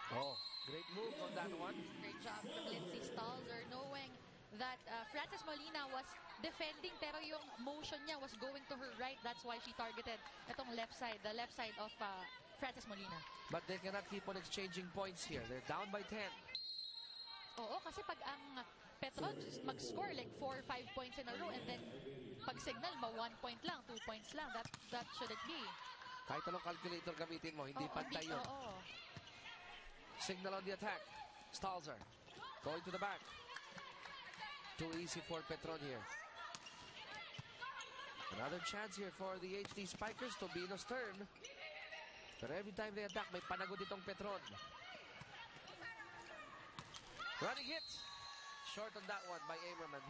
Oh, great move on that one. Great job from Lindsay Stalzer, knowing that Frances Molina was defending pero yung motion niya was going to her right. That's why she targeted itong left side, the left side of Frances Molina. But they cannot keep on exchanging points here. They're down by 10. Oo, kasi pag ang Petron mag-score like 4 or 5 points in a row and then pag Signal, 1 point lang, 2 points lang. That shouldn't be. Kahit anong calculator gamitin mo, hindi pantay yun. Signal on the attack. Stalzer going to the back. Too easy for Petron here. Another chance here for the HD Spikers. Tobino's turn. Pero every time they attack, may panagot itong Petron. Running hit. Short on that one by Amerman.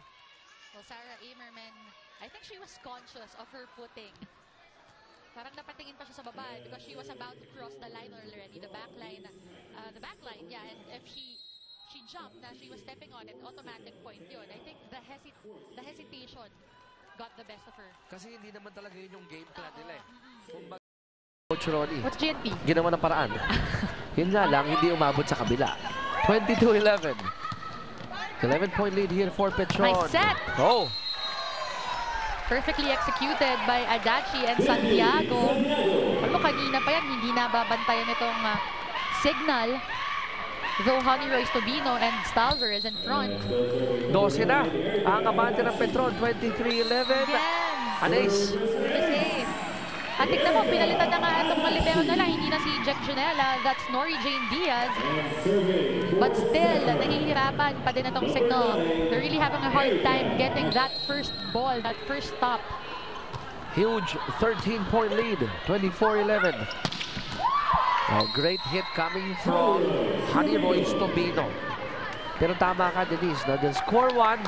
Well, Sarah Amerman, I think she was conscious of her footing. Parang napatingin pa siya sa baba because she was about to cross the line already. The back line, yeah. And if she jumped, she was stepping on it, automatic point yun. I think the hesitation got the best of her. Kasi hindi naman talaga yun yung game plan nila Coach Ronnie, what's GNP? Ginawa ng paraan. Yun nga lang, hindi umabot sa kabila. 22-11. 11-point lead here for Petron. Nice set. Oh. Perfectly executed by Adachi and Santiago. Alam mo, kanina pa yan, hindi nababantayan itong Signal. Though Honey Royce Tobino and Stalver is in front. 12 na ang abante ng Petron, 23-11. Again. An ace. Service ace. At tignan mo, pinalitan na nga itong mga libero nila. Hindi na si Jack Janela. That's Nori Jane Diaz. But still, nahihirapan pa din itong Signal. They're really having a hard time getting that first ball, that first stop. Huge 13-point lead, 24-11. A great hit coming from Honey Royce Tobino. Pero tama ka, Denise, na they'll score 1,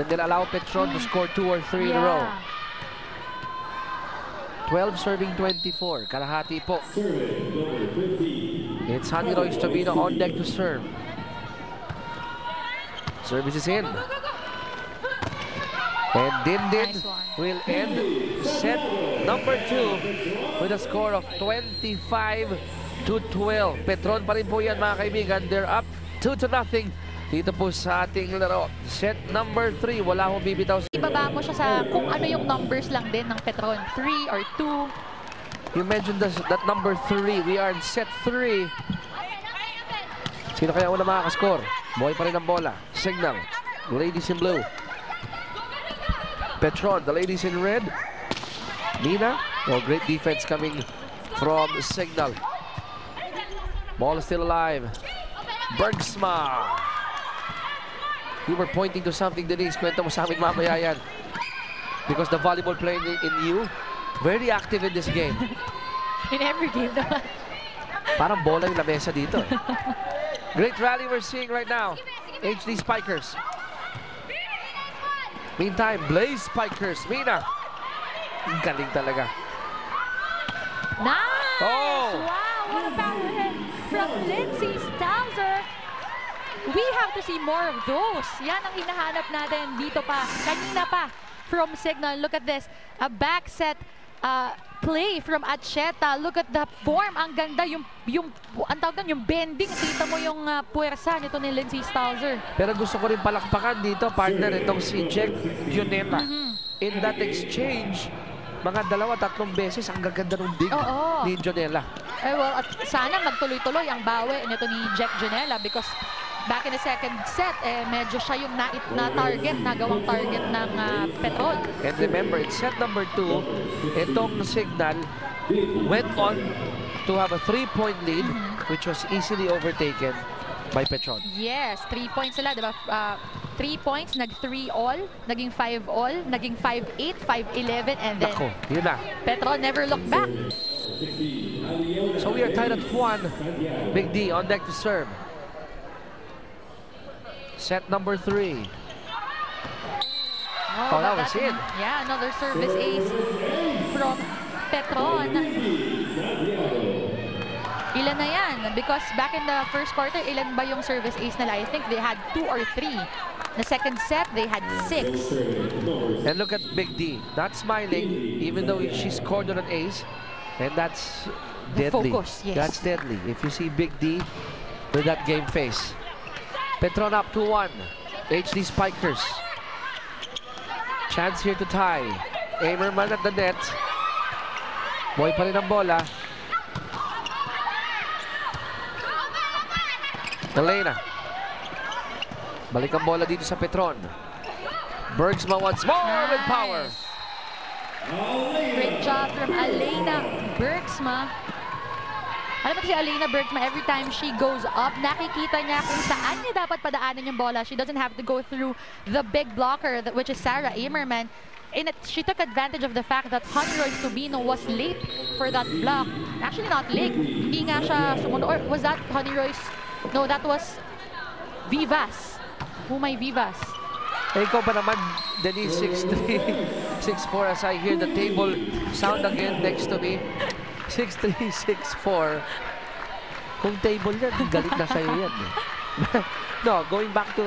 then they'll allow Petron to score 2 or 3 in a row. 12 serving 24. Kalahati po. It's Honey Royce Tobino on deck to serve. Service is in. And Dindin Nice one. will end set number 2 with a score of 25-12. Petron pa rin po yan, mga kaibigan. They're up 2-0 dito po sa ating laro. Set number 3, wala akong bibitaw. Ibaba mo siya sa kung ano yung numbers lang din ng Petron. 3 or 2. You mentioned that number 3. We are in set 3. Sino kaya una makakascore? Boy pa rin ang bola. Signal. Ladies in blue. Petron, the ladies in red. Nina. Oh, great defense coming from Signal. Ball is still alive. Bergsma. You were pointing to something, Denise. Kwento mo sa amin mamaya yan. Because the volleyball player in you, very active in this game. In every game naman. Parang bola yung lamesa dito. Great rally we're seeing right now. HD Spikers. Meantime, Blaze Spikers. Mina. Galing talaga. Nice! Oh! Wow, what a power hit from Lindsay Stalzer. We have to see more of those. Yan ang hinahanap natin dito pa. Kanina pa from Signal. Look at this. A back set play from Acheta. Look at the form. Ang ganda. Ang tawag doon, yung bending. Kita mo yung puwersa nito ni Lindsay Stalzer. Pero gusto ko rin palakpakan dito, partner, itong si Jack Junela. In that exchange, mga 2-3 beses ang gaganda ng dig ni Junela. Well, at sana magtuloy-tuloy ang bawi nito ni Jack Janela because back in the second set, medyo siya yung na-target, nagawang target ng Petron. And remember, in set number 2, itong Signal went on to have a 3-point lead, which was easily overtaken by Petron. Yes, 3 points sila, diba? 3 points, nag-3 all, naging 5 all, naging 5-8, 5-11, and then Nako, yun na. Petron never looked back. So we are tied at 1. Big D on deck to serve. Set number 3. Oh, that was in. Yeah, another service ace from Petron. Ilan na yan? Because back in the first quarter, ilan ba yung service ace nila? I think they had 2 or 3. The second set, they had 6. And look at Big D, not smiling, even though she scored on an ace. And that's deadly. Focus, yes. That's deadly. If you see Big D with that game face. Petron up 2-1. HD Spikers. Chance here to tie. Amerman at the net. Boy pa rin ang bola. Elena. Balik ang bola dito sa Petron. Bergsma once more with power. Great job from Elena Bergsma. Alam mo si Elena Bergsma, every time she goes up, nakikita niya kung saan niya dapat padaanan yung bola. She doesn't have to go through the big blocker, which is Sarah Amerman. And she took advantage of the fact that Honey Royce Tobino was late for that block. Actually, not late. Hindi nga siya sumunod. Or was that Honey Royce? No, that was Vivas. Humay Vivas. Eh, ikaw ba naman, Denise, 6'3", 6'4", as I hear the table sound again next to me. 6'3", 6'4". Kung table yan, galit na sa'yo yan. No, going back to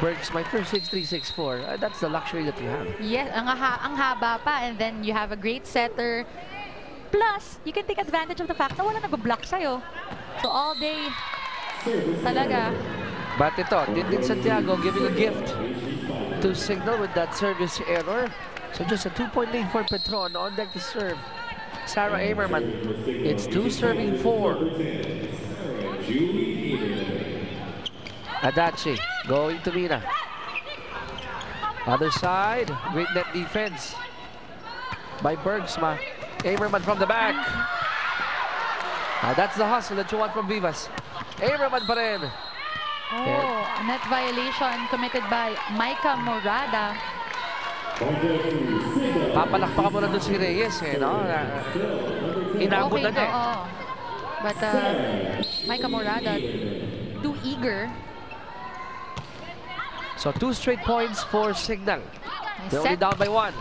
Bergs, my first 6'3", 6'4", that's the luxury that you have. Yes, ang haba pa, and then you have a great setter. Plus, you can take advantage of the fact na wala nag-block sa'yo. So all day, talaga. But ito, Dindin Santiago giving a gift to Signal with that service error. So just a 2-point lead for Petron. On deck to serve Sarah Amerman. It's 2 serving 4. Adachi going to Mina. Other side, great net defense by Bergsma. Amerman from the back. Now that's the hustle that you want from Vivas. Amerman pa rin. Oh, a net violation committed by Micah Morada. Papalakpakan mo na doon si Reyes, eh, no? Inabot na niya. Oo. But Micah Morada, too eager. So 2 straight points for Signal. Nice They're only set. down by 1.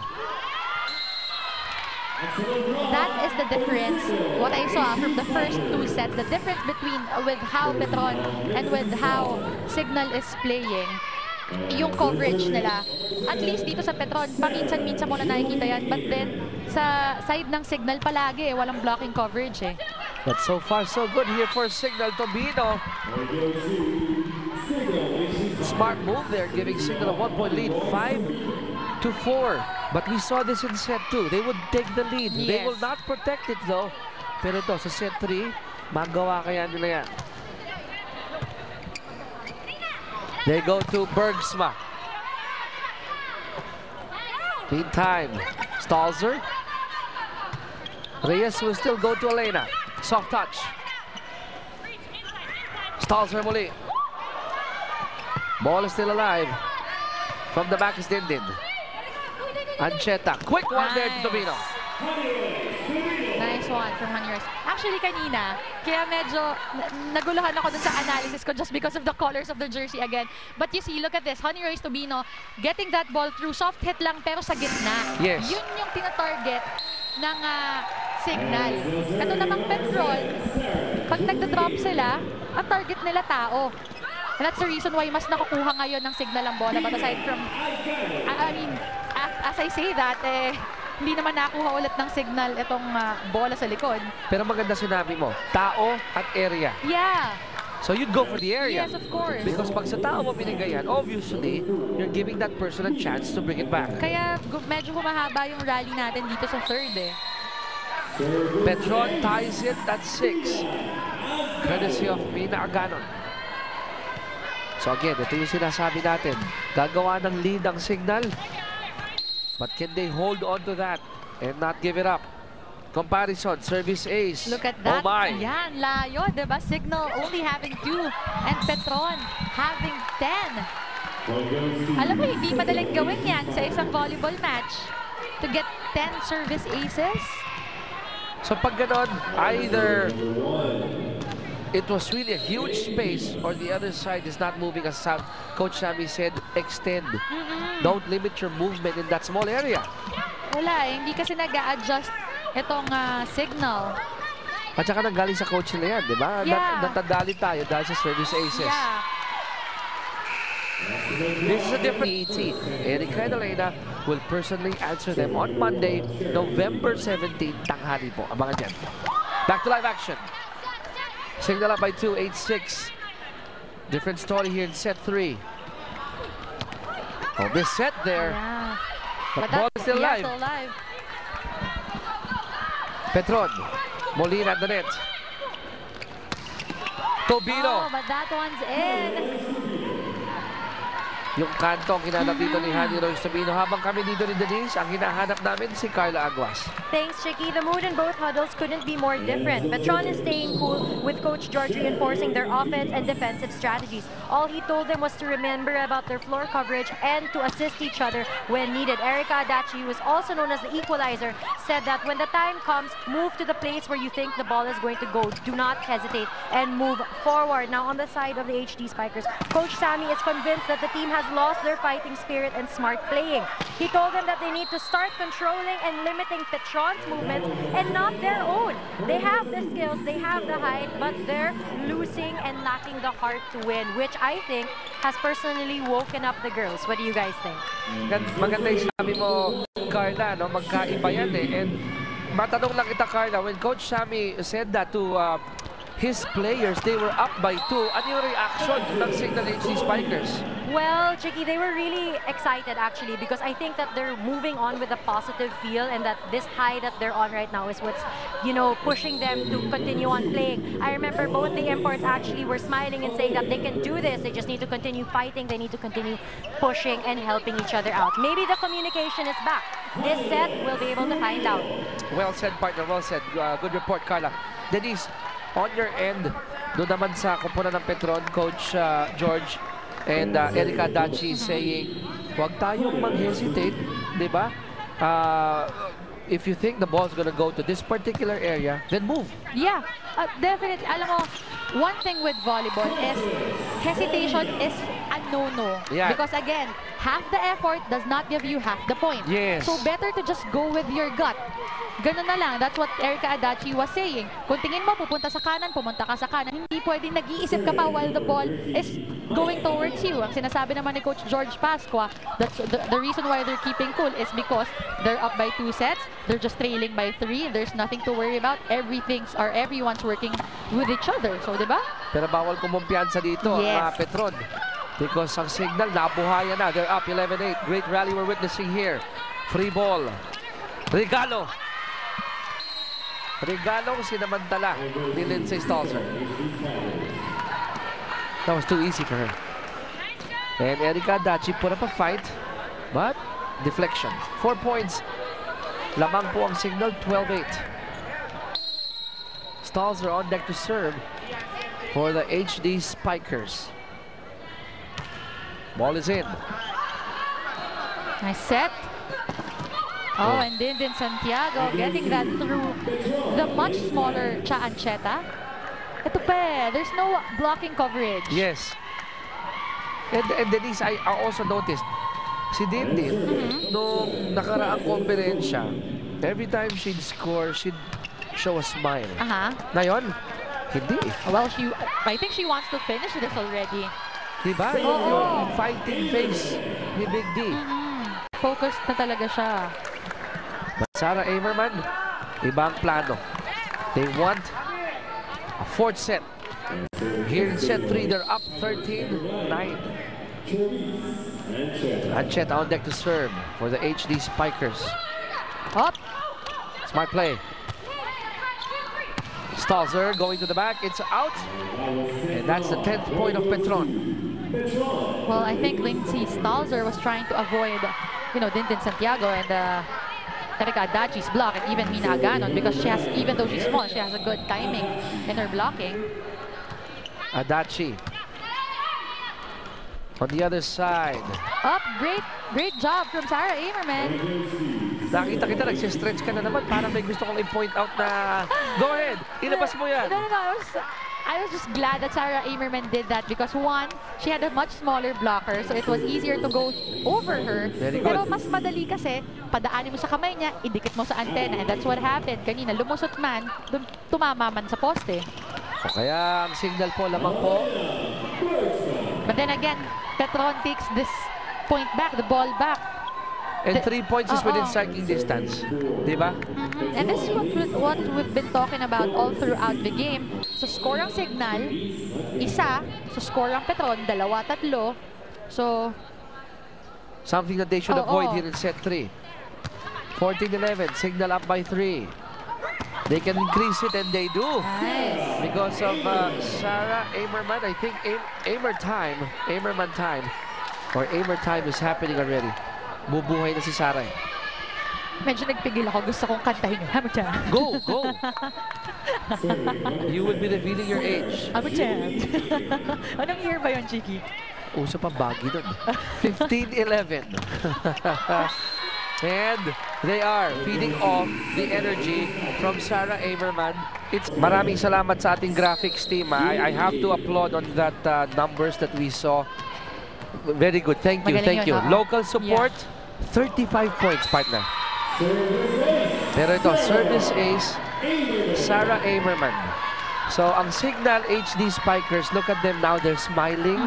That is the difference. What I saw from the first 2 sets, the difference between with how Petron and with how Signal is playing, yung coverage nila. At least dito sa Petron, paminsan-minsan mo na nakikita yan. But then, sa side ng Signal palagi, walang blocking coverage eh. But so far, so good here for Signal. Tobino. Smart move there, giving Signal a 1-point lead, 5-4. But we saw this in set 2. They would take the lead. Yes. They will not protect it though. Pero ito, sa set 3, magawa kaya nila yan. They go to Bergsma. Meantime, Stalzer. Reyes will still go to Elena. Soft touch. Stalzer muli. Ball is still alive. From the back is Dindin. Ancheta. Quick one there to Tobino. Nice one from Honeyroyce. Actually, kanina, kaya medyo naguluhan ako dun sa analysis ko just because of the colors of the jersey again. But you see, look at this. Honeyroyce Tobino getting that ball through. Soft hit lang pero sa gitna. Yes. Yun yung tina-target ng Signal. Ito namang Petron, pag nagda-drop sila, ang target nila tao. And that's the reason why mas nakukuha ngayon ng Signal ang bola. But aside from, I mean, as I say that, hindi naman nakuha ulit ng Signal itong bola sa likod. Pero maganda sinabi mo, tao at area. Yeah. So you'd go for the area. Yes, of course. Because pag sa tao mo binigay yan, obviously, you're giving that person a chance to bring it back. Kaya medyo humahaba yung rally natin dito sa third eh. Petron ties it at 6. Courtesy of Mina Aganon. So again, ito yung sinasabi natin. Gagawa ng lead ang Signal. But can they hold on to that and not give it up? Comparison, service ace. Look at that. Oh my. Yan, layo, diba? Signal only having 2 and Petron having 10. Alam mo, hindi madaling gawin yan sa isang volleyball match. To get 10 service aces. So pag ganon, either it was really a huge space or the other side is not moving as Coach Sammy said, extend. Don't limit your movement in that small area. Wala, hindi kasi nag-a-adjust itong Signal. At saka nanggaling sa coach nila yan, di ba? Yeah. Natadali tayo dahil sa service aces. Yeah. This is a different ET. Erika and Elena will personally answer them on Monday, November 17, tanghali po. Abangan dyan. Back to live action. Signal up by 2, 8-6. Different story here in set 3. Oh, this set there. Yeah. But ball is still alive. Still alive. Petron. Molina at the net. Tobino. Oh, but that one's in. Yung kanto ang kinanap dito ni Honeyroyce Tobino. Habang kami dito ni Denise, ang hinahanap namin si Carla Aguas. Thanks, Chicky. The mood in both huddles couldn't be more different. Petron is staying cool with Coach George reinforcing their offense and defensive strategies. All he told them was to remember about their floor coverage and to assist each other when needed. Erika Adachi, who is also known as the equalizer, said that when the time comes, move to the place where you think the ball is going to go. Do not hesitate and move forward. Now, on the side of the HD Spikers, Coach Sammy is convinced that the team has lost their fighting spirit and smart playing. He told them that they need to start controlling and limiting Petron's movements and not their own. They have the skills, they have the height, but they're losing and lacking the heart to win, which I think has personally woken up the girls. What do you guys think? Maganda yung sabi mo, Carla, no? Magkaiba yan eh. And matanong lang kita, Carla, when Coach Sammy said that to his players, they were up by 2. Ano yung reaction ng Signal HD Spikers? Well, Chicky, they were really excited actually because I think that they're moving on with a positive feel and that this high that they're on right now is what's, pushing them to continue on playing. I remember both the imports actually were smiling and saying that they can do this. They just need to continue fighting. They need to continue pushing and helping each other out. Maybe the communication is back. This set, we'll be able to find out. Well said, partner. Well said. Good report, Carla. Denise, on your end, doon naman sa kupunan ng Petron, Coach George and Erica Dachi saying, huwag tayong mag-hesitate, di ba? If you think the ball's gonna go to this particular area, then move. Yeah, definitely. Alam mo, one thing with volleyball is hesitation is a no-no. Yeah. Because again, half the effort does not give you half the point. Yes. So better to just go with your gut. Ganun na lang. That's what Erica Adachi was saying. Kung tingin mo, pupunta sa kanan, pumunta ka sa kanan. Hindi pwedeng nag-iisip ka pa while the ball is going towards you. Ang sinasabi naman ni Coach George Pasqua, that's the reason why they're keeping cool is because they're up by 2 sets. They're just trailing by 3. There's nothing to worry about. Everyone's working with each other. So, di ba? Pero bawal kumumpiyansa dito ang Yes. Petron. Because ang Signal, nabuhayan na. They're up 11-8. Great rally we're witnessing here. Free ball. Regalo. Regalong sinamantala ni Lindsay Stalzer. That was too easy for her. And Erica Dachi put up a fight, but deflection. 4 points. Lamang po ang Signal, 12-8. Stalzer on deck to serve for the HD Spikers. Ball is in. Nice set. Oh, and then Santiago getting that through the much smaller Cha Ancheta. Ito pa, there's no blocking coverage. Yes. And Denise, I also noticed, si Dindin, nung nakaraang konferensya, every time she'd score, she'd show a smile. Ngayon, hindi. Well, I think she wants to finish this already. Diba? Yung fighting face ni Big D. Focused na talaga siya. But Sarah Amerman, ibang plano. They want a 4th set. Here in set 3, they're up 13-9. Ancheta on deck to serve for the HD Spikers. Up. Smart play. Stalzer going to the back. It's out. And that's the 10th point of Petron. Well, I think Lindsay Stalzer was trying to avoid, Dindin Santiago and Erica Adachi's block, and even Mina Aganon, because even though she's small, she has a good timing in her blocking. Adachi on the other side. Up, great job from Sarah Amerman. Nakita kita, nagsistretch ka na naman. Parang may gusto kong i-point out na, go ahead, ilabas mo yan. No. I was just glad that Sarah Amerman did that because one, she had a much smaller blocker, so it was easier to go over her. Very good. Pero mas madali kasi, padaanin mo sa kamay niya, idikit mo sa antena, and that's what happened. Kanina, lumusot man, tumama man sa poste. O kaya ang Signal po, lamang po. But then again, Petron takes this point back, the ball back. And 3 points is within striking distance. Diba? And this is what we've been talking about all throughout the game. So score ang Signal, isa. So score ang Petron, 2-3. So something that they should avoid here in set 3. 14-11, Signal up by 3. They can increase it, and they do. Nice. Because of Sarah Amerman. I think Amerman time is happening already. Bubuhay na si Sarah. Medyo nagpigil ako. Gusto kong kantahin. Go! You will be revealing your age. Anong year ba yun, Chiki? Uso pa baggy doon. 15-11. And they are feeding off the energy from Sarah Amerman. Maraming salamat sa ating graphics team. I have to applaud on that numbers that we saw. Very good. Thank you. Local support, 35 points, partner. Pero ito, service ace, Sarah Amerman. So, ang Signal HD Spikers, look at them now. They're smiling.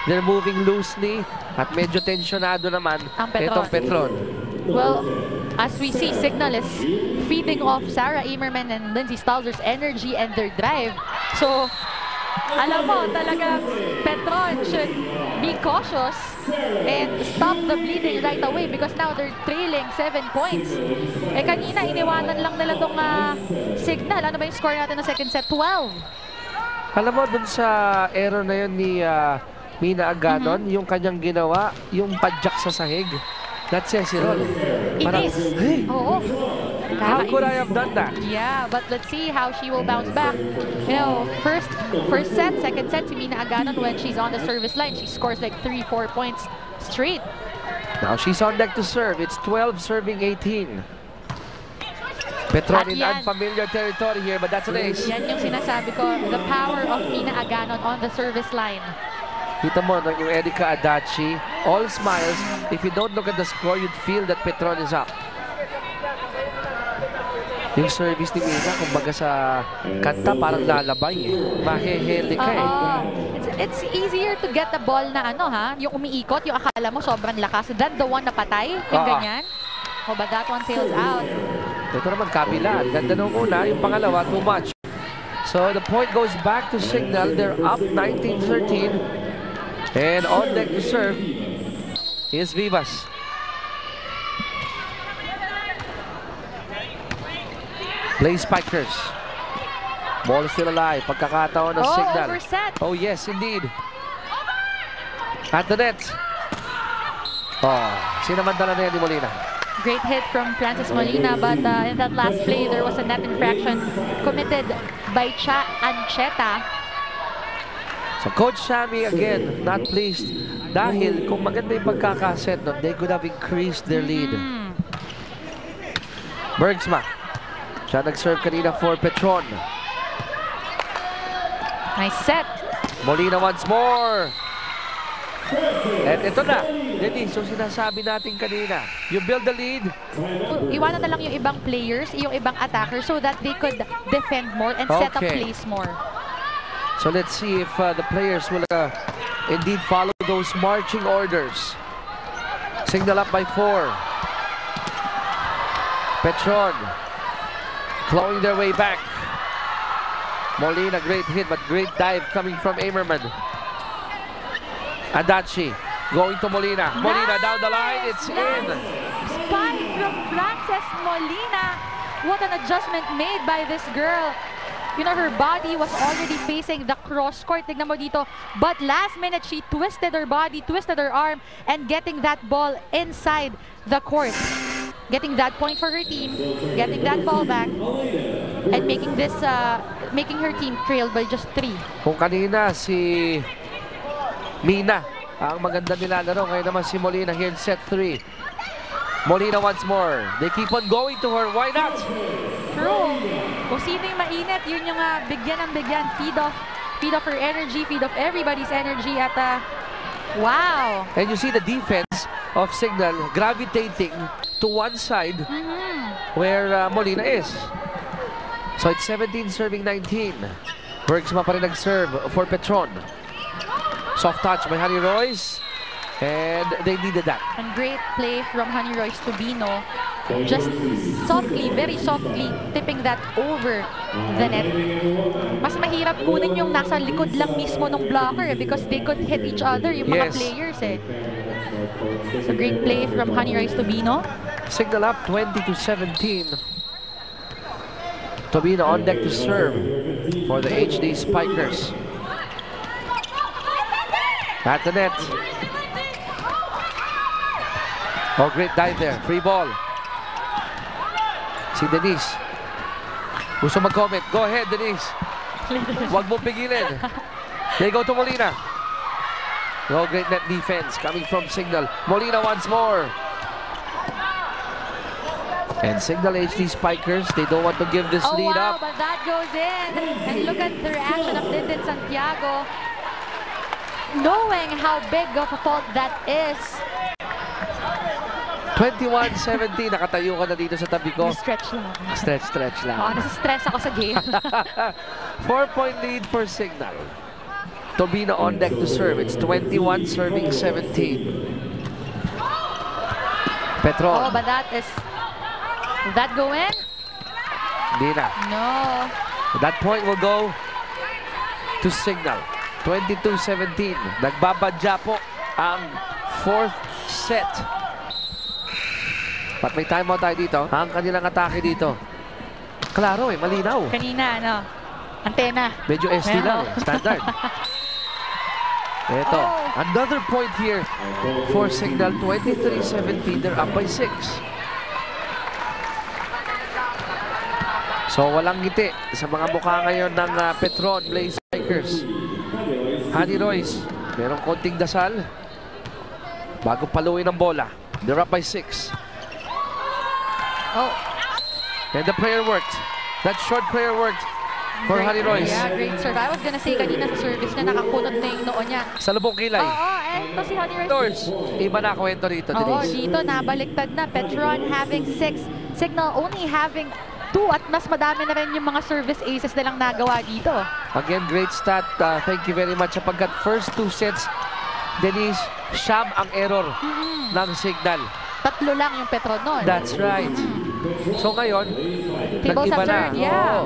They're moving loosely. At medyo tensionado naman itong Petron. Well, as we see, Signal is feeding off Sarah Amerman and Lindsay Stalzer's energy and their drive. So, alam mo, talagang Petron should be cautious and stop the bleeding right away because now they're trailing 7 points. Eh kanina, iniwanan lang nila tong Signal. Ano ba yung score natin ng second set? 12. Alam mo, dun sa error na yun ni Mina Aganon, yung kanyang ginawa, yung padjak sa sahig, that says it all. Parang, Inis. hey, Oo. how could I have done that? Yeah, but let's see how she will bounce back. You know, first set, second set, si Mina Aganon, when she's on the service line, she scores like 3-4 points straight. Now she's on deck to serve. It's 12 serving 18. Petron in unfamiliar territory here, but that's an ace. Yan yung sinasabi ko, the power of Mina Aganon on the service line. Kita mo, yung Erika Adachi, all smiles. If you don't look at the score, you'd feel that Petron is up. Yung service ni Mina, kumbaga sa kanta, parang lalabay eh. Maheheli ka eh. It's easier to get the ball na yung umiikot, yung akala mo sobrang lakas, than the one na patay, yung ganyan. Oh, but that one sails out. Ito naman, kabila. Ganda nung una, yung pangalawa, too much. So the point goes back to Signal. They're up 19-13. And on deck to serve is Vivas. Play Spikers. Ball is still alive. Pagkakataon ng Signal. Overset. Oh yes, indeed. At the net. Oh, sinamantala na yan ni Molina. Great hit from Francis Molina, but in that last play, there was a net infraction committed by Cha Ancheta. So Coach Sammy again, not pleased. Dahil kung maganda yung pagkakaset nun, they could have increased their lead. Bergsma. Siya nag-serve kanina for Petron. Nice set. Molina once more. At ito na. Denise, so sinasabi natin kanina, you build the lead. Iwanan na lang yung ibang players, yung ibang attackers so that they could defend more and set up plays more. So let's see if the players will indeed follow those marching orders. Signal up by 4. Petron clawing their way back. Molina, great hit, but great dive coming from Amerman. Adachi going to Molina. Molina down the line, it's in. Spike from Frances Molina. What an adjustment made by this girl. You know, her body was already facing the cross court. Tignan mo dito. But last minute, she twisted her body, twisted her arm, and getting that ball inside the court. Getting that point for her team, getting that ball back, and making this, making her team trail by just 3. Kung kanina si Mina ang maganda nilalaro, ngayon naman si Molina here in set 3. Molina once more. They keep on going to her. Why not? True. Kung sino yung mainit, yun yung bigyan ng bigyan. Feed off her energy, feed off everybody's energy at wow. And you see the defense of Signal gravitating to one side where Molina is. So it's 17 serving 19. Bergsma pa rin nag-serve for Petron. Soft touch by Honey Royce. And they needed that. And great play from Honey Royce to Bino. Just softly, very softly, tipping that over the net. Mas mahirap kunin yung nasa likod lang mismo ng blocker because they could hit each other, yung mga players eh. So great play from Honey Royce to Bino. Signal up 20-17. Tobino on deck to serve for the HD Spikers. At the net. Oh, great dive there. Free ball. Si Denise. Gusto mag-comment. Go ahead, Denise. Huwag mo pigilin. They go to Molina. Oh, great net defense coming from Signal. Molina once more. And Signal HD Spikers, they don't want to give this lead up. But that goes in. And look at the reaction of Linden Santiago. Knowing how big of a fault that is. 21-17, nakatayo ka na dito sa tabi ko. Stretch lang. Stretch lang. Oo, nasa-stress ako sa game. 4-point lead for Signal. Tobino on deck to serve. It's 21 serving 17. Petron. Oh, but that is... Will that go in? Hindi na. No. That point will go to Signal. 22-17. Nagbabadya po ang 4th set. But may timeout tayo dito. Ang kanilang atake dito. Klaro malinaw. Kanina, antena. Medyo SD lang standard. Ito, another point here for Signal. 23-17, they're up by 6. So walang ngiti sa mga mukha ngayon ng Petron Blaze Spikers. Honey Royce, merong konting dasal bago paluin ang bola. They're up by 6. And the prayer worked. That short prayer worked for Honey Royce. Yeah, great serve. I was gonna say kanina sa service niya, nakakunot na yung noo niya. Sa lubong kilay. And ito si Honey Royce. Iba na kwento rito, Denise. Dito nabaliktad na. Petron having 6. Signal only having 2 at mas madami na rin yung mga service aces na lang nagawa dito. Again, great stat. Thank you very much. Sapagkat first 2 sets, Denise, siyam ang error ng Signal. 3 lang yung Petron nun. That's right. So ngayon, Tables nag-iba have na. turned, yeah.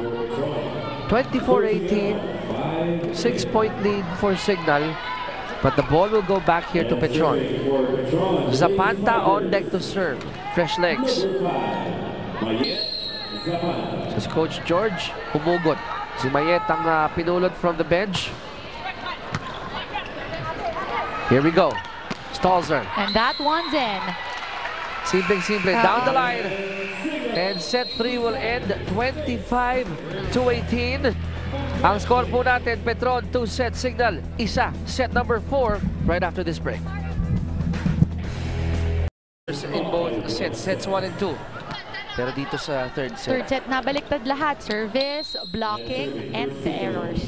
24-18, 6-point lead for Signal. But the ball will go back here to Petron. Zapanta on deck to serve. Fresh legs. So si Coach George, humugot. Si Mayet ang pinulot from the bench. Here we go. Stalzer. And that one's in. Simple. Down the line. And set 3 will end 25-18. Ang score po natin, Petron 2 set, Signal 1. Set number 4 right after this break. In both sets, sets 1 and 2. Pero dito sa third Third set, nabaliktad lahat. Service, blocking, and the errors.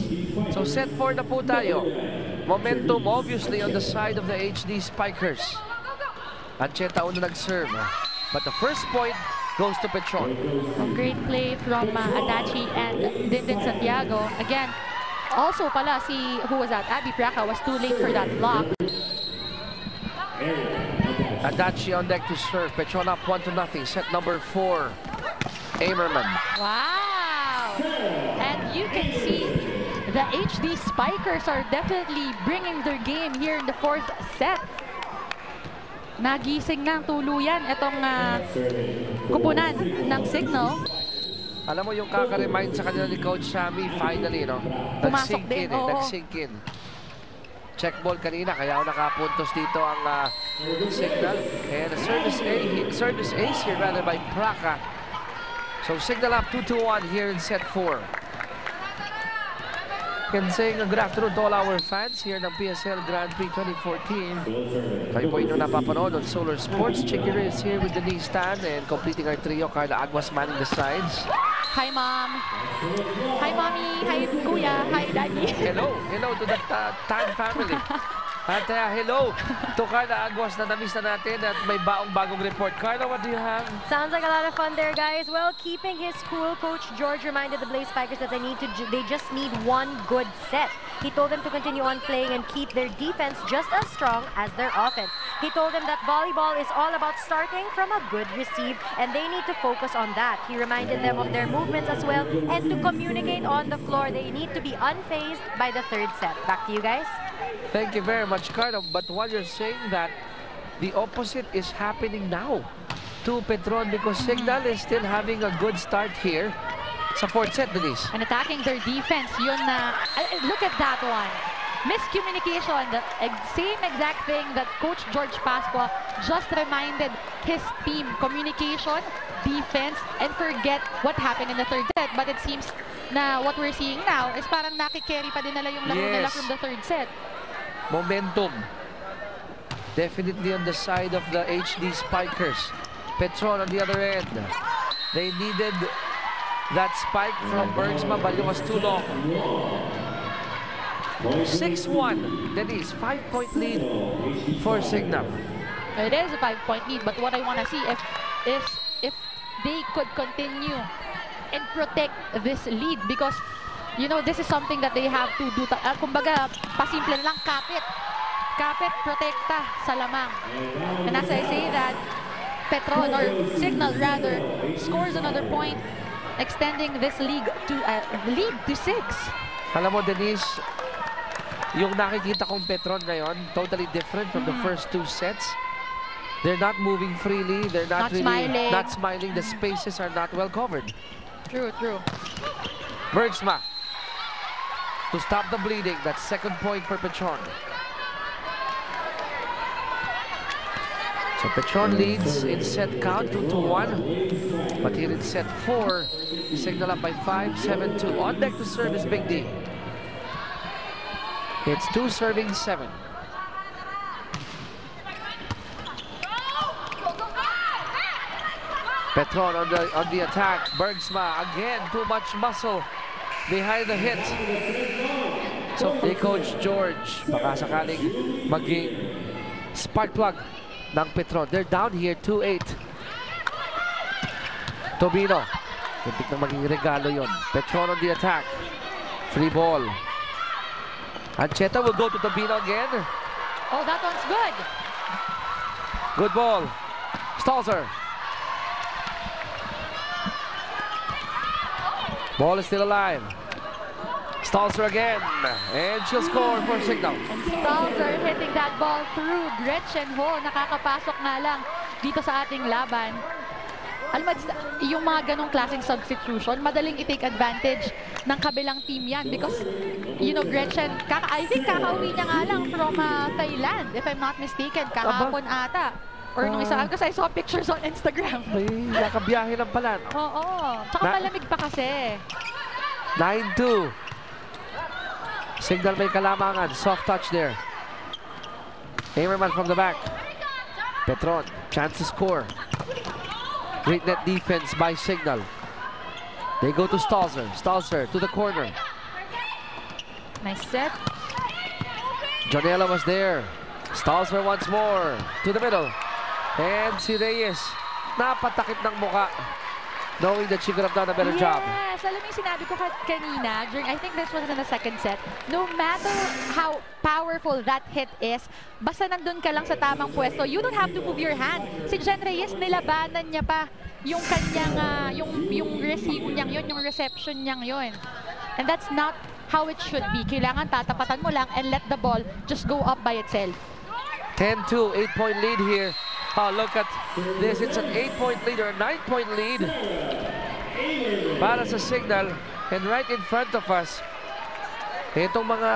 So set 4 na po tayo. Momentum obviously on the side of the HD Spikers. Ancheta una nag-serve. But the first point goes to Petron. Great play from Adachi and Dindin Santiago. Again, also pala who was that? Abby Praca was too late for that block. Adachi on deck to serve. Petron up 1-0. Set number 4. Amerman. Wow! And you can see the HD Spikers are definitely bringing their game here in the 4th set. Nagising ng tuluyan itong kupunan ng Signal. Alam mo yung kaka-remind sa kanila ni Coach Sammy, finally, no? Pumasok din, Nag-sink in. Check ball kanina, kaya nakapuntos dito ang Signal. And a service ace here rather by Praca. So Signal up 2-1 here in set 4. Can saying good afternoon to all our fans here ng PSL Grand Prix 2014. Kayo po inyong napapanood on Solar Sports. Chicky Reyes here with Denise Tan and completing our trio, Carla Aguas manning the sides. Hi, Mom. Hi, Mommy. Hi, Kuya. Hi, Daddy. Hello to the Tan family. At hello to Carla Aguas na na-miss na natin at may bagong report. Carla, what do you have? Sounds like a lot of fun there, guys. Well, keeping his cool, Coach George reminded the Blaze Spikers that they just need one good set. He told them to continue on playing and keep their defense just as strong as their offense. He told them that volleyball is all about starting from a good receive, and they need to focus on that. He reminded them of their movements as well, and to communicate on the floor, they need to be unfazed by the 3rd set. Back to you guys. Thank you very much, Carla. But while you're saying that, the opposite is happening now to Petron because Signal is still having a good start here sa 4th set, Denise. And attacking their defense, yun na, look at that one. Miscommunication, the same exact thing that Coach George Pascua just reminded his team. Communication, defense, and forget what happened in the 3rd set. But it seems na what we're seeing now is parang nakikerry pa din nila yung laro nila from the 3rd set. Momentum. Definitely on the side of the HD Spikers. Petron on the other end. They needed that spike from Bergsma, but it was too long. 6-1. Denise, 5-point lead for Signal. It is a 5-point lead, but what I want to see if they could continue and protect this lead, because you know this is something that they have to do. Kumbaga, pasimple lang, kapit, protekta sa lamang. And as I say that, Petron or Signal rather scores another point, extending this lead to 6. Alam mo, Denise, yung nakikita kong Petron ngayon, totally different from the first two sets. They're not moving freely. They're not really not smiling. The spaces are not well covered. True, true. Bergsma to stop the bleeding. That's second point for Petron. So Petron leads in set count 2-1. But here in set 4, Signal up by 5, 7-2. On deck to serve is Big D. It's 2 serving 7. Petron on the attack. Bergsma again, too much muscle behind the hit. So they coach George, baka sakaling maging spark plug ng Petron. They're down here 2-8. Tobino, kuntik na maging regalo yon. Petron on the attack. Free ball. Ancheta will go to Tobino again. Oh, that one's good. Good ball. Stalzer. Ball is still alive. Stalzer again. And she'll score for Signal. And Stalzer hitting that ball through Gretchen Ho. Nakakapasok nga lang dito sa ating laban. Alam mo, yung mga ganong klaseng substitution, madaling i-take advantage ng kabilang team yan. Because, you know, Gretchen, I think kakauwi niya nga lang from Thailand, if I'm not mistaken. Kahapon ata. Or nung isa, because I saw pictures on Instagram. Ay, nakabiyahe lang pala. Oo. Tsaka malamig pa kasi. 9-2. Signal may kalamangan. Soft touch there. Hamerman from the back. Petron, chance to score. Great net defense by Signal. They go to Stalzer. Stalzer to the corner. Nice set. Jonella was there. Stalzer once more. To the middle. And si Reyes, napatakip ng muka. Knowing that she could have done a better job. Yes, alam mo yung sinabi ko kanina, during, I think this was in the second set, no matter how powerful that hit is, basta nandun ka lang sa tamang pwesto, you don't have to move your hand. Si Jen Reyes, nilabanan niya pa yung kanyang, yung receive niyang yun, yung reception niyang yun. And that's not how it should be. Kailangan tatapatan mo lang and let the ball just go up by itself. 10-2, 8-point lead here. Oh, look at this. It's an 8-point lead or a 9-point lead para sa Signal. And right in front of us, itong mga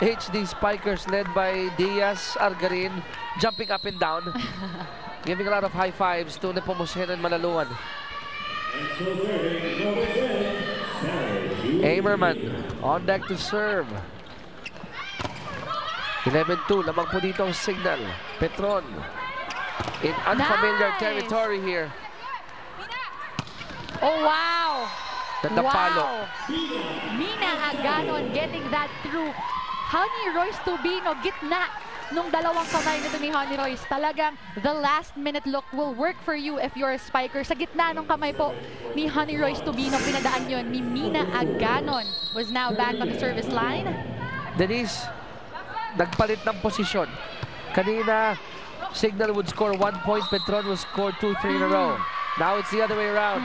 HD spikers led by Diaz, Argarin, jumping up and down, giving a lot of high fives to Nepomuceno and Malaluan. Hamerman on deck to serve. 11-2, lamang po dito ang Signal. Petron in unfamiliar territory here. Oh, wow! Natapalo. Wow! Mina Aganon getting that through. Honey Royce Tubino, gitna nung dalawang kamay nito ni Honey Royce. Talagang the last minute look will work for you if you're a spiker. Sa gitna nung kamay po ni Honey Royce Tubino, pinadaan yun ni Mina Aganon. Was now back on the service line. Denise, nagpalit ng posisyon. Kanina, Signal would score 1 point, Petron will score 2-3 in a row. Now it's the other way around.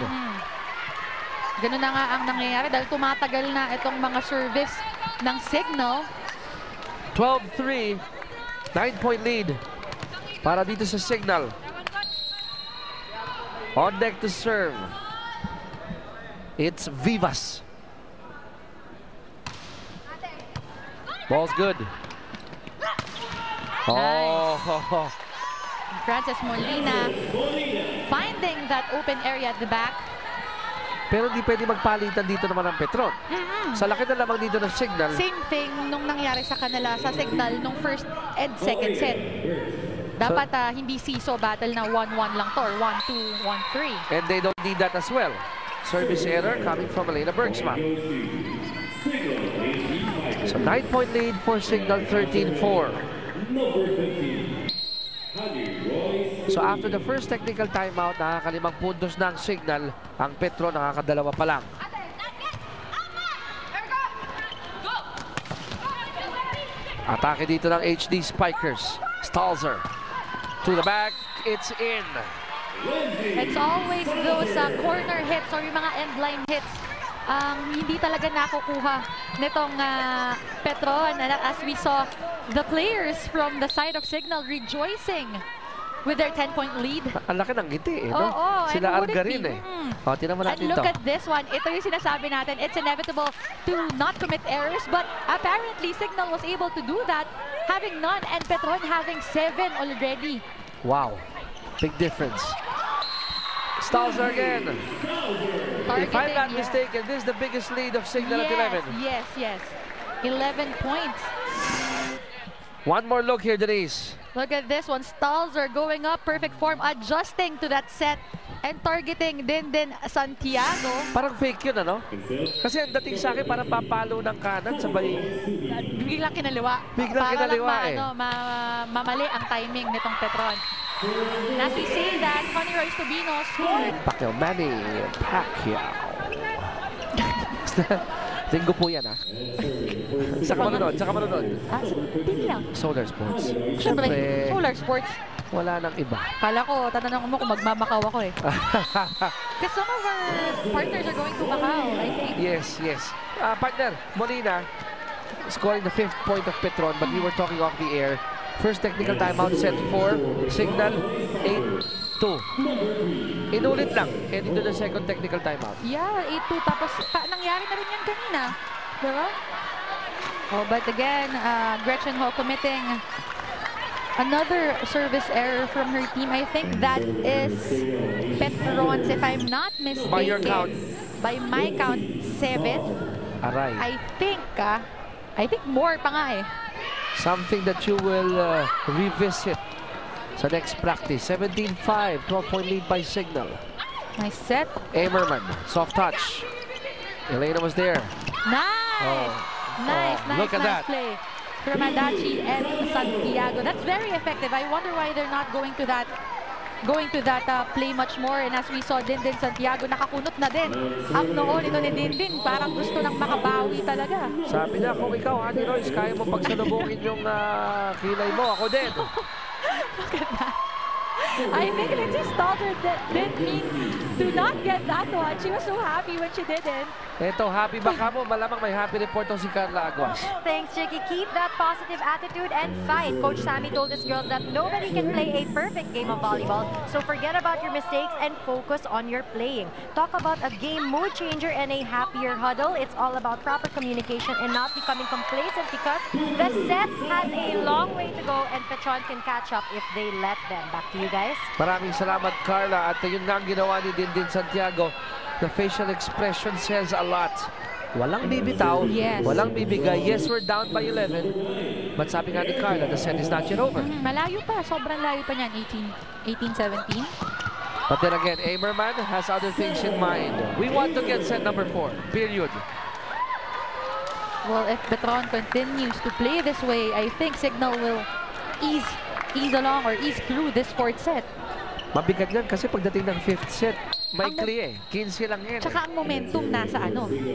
Ganun na nga ang nangyayari dahil tumatagal na itong mga service ng Signal. 12-3, 9-point lead para dito sa Signal. On deck to serve. It's Vivas. Ball's good. Nice. Oh, Frances Molina finding that open area at the back. pero hindi pwede magpalitan dito naman ang Petron. Sa laki na lamang dito ng Signal. Same thing nung nangyari sa kanila sa Signal nung first and second set. Dapat hindi seeso battle na 1-1 lang to or 1-2, 1-3. And they don't need that as well. Service error coming from Elena Bergsma. So 9-point lead for Signal, 13-4. So after the first technical timeout, nakakalimang puntos na ang Signal. Ang Petron nakakadalawa pa lang. Atake dito ng HD Spikers. Stalzer to the back. It's in. It's always those corner hits or yung mga end line hits hindi talaga nakukuha nitong Petron. And as we saw, the players from the side of Signal rejoicing with their 10-point lead. Ang laki ng ngiti, no? Oo, Sila and would Arga it rin, be? O, tinan mo And natin look to. at this one. Ito yung sinasabi natin. It's inevitable to not commit errors, but apparently Signal was able to do that, having none, and Petron having 7 already. Wow. Big difference. Stalzer again. If I'm not mistaken, this is the biggest lead of Signal at 11. Yes. 11 points. One more look here, Denise. Look at this one. Stalzer going up, perfect form, adjusting to that set and targeting din Santiago. Parang fake yun, ano? Kasi ang dating sa akin, parang papalo ng kanan sabay. Biglang kinaliwa. Biglang kinaliwa, Mamali ang timing nitong Petron. And as we say that, Connie Royce Tubino scored. Pacquiao, Manny Pacquiao. Linggo po yan, ha? Saka manunod. Hindi lang. Solar Sports. Siyempre, Solar Sports. Wala nang iba. Kala ko, tatanong mo kung magmamakaw ako eh. Because some of our partners are going to Macau, I think. Yes. Partner, Molina scoring the 5th point of Petron, but we were talking off the air. First technical timeout set for Signal, 8-2. Inulit lang, heading to the second technical timeout. Yeah, 8-2. Tapos, nangyari na rin yan kanina. Diba? Oh, but again, Gretchen Ho committing another service error from her team. I think that is Petron's, if I'm not mistaken. By your count? By my count, 7. Aray. I think more pa nga eh. Something that you will revisit sa next practice. 17-5, 12-point lead by Signal. Nice set. Amerman, soft touch. Elena was there. Nice! Nice look at that. Play from Adachi and Santiago. That's very effective. I wonder why they're not going to that play much more. And as we saw, Dindin Santiago, nakakunot na din ang noo nito ni Dindin. Parang gusto nang makabawi talaga. Sabi na, kung ikaw, Honey Royce, kaya mo pagsalubungin yung kilay mo. Ako din. Look at that. I think Lindsay Stalzer didn't mean to not get that one. She was so happy when she didn't. Eto, happy ba ka mo? Malamang may happy report tong si Carla Aguas. Thanks, Chicky. Keep that positive attitude and fight. Coach Sammy told his girls that nobody can play a perfect game of volleyball, so forget about your mistakes and focus on your playing. Talk about a game mood changer and a happier huddle. It's all about proper communication and not becoming complacent because the set has a long way to go and Petron can catch up if they let them. Back to you guys. Maraming salamat, Carla. At yun nga ang ginawa ni Dindin Santiago. The facial expression says a lot. Walang bibitaw, walang bibigay. Yes, we're down by 11. But sabi nga ni Carla, the set is not yet over. Malayo pa. Sobrang layo pa niyan. 18-17. But then again, Amerman has other things in mind. We want to get set number 4. Period. Well, if Petron continues to play this way, I think Signal will ease along or ease through this 4th set. Mabigat yan kasi pagdating ng 5th set, maikli eh. 15 lang yan. Tsaka ang momentum nasa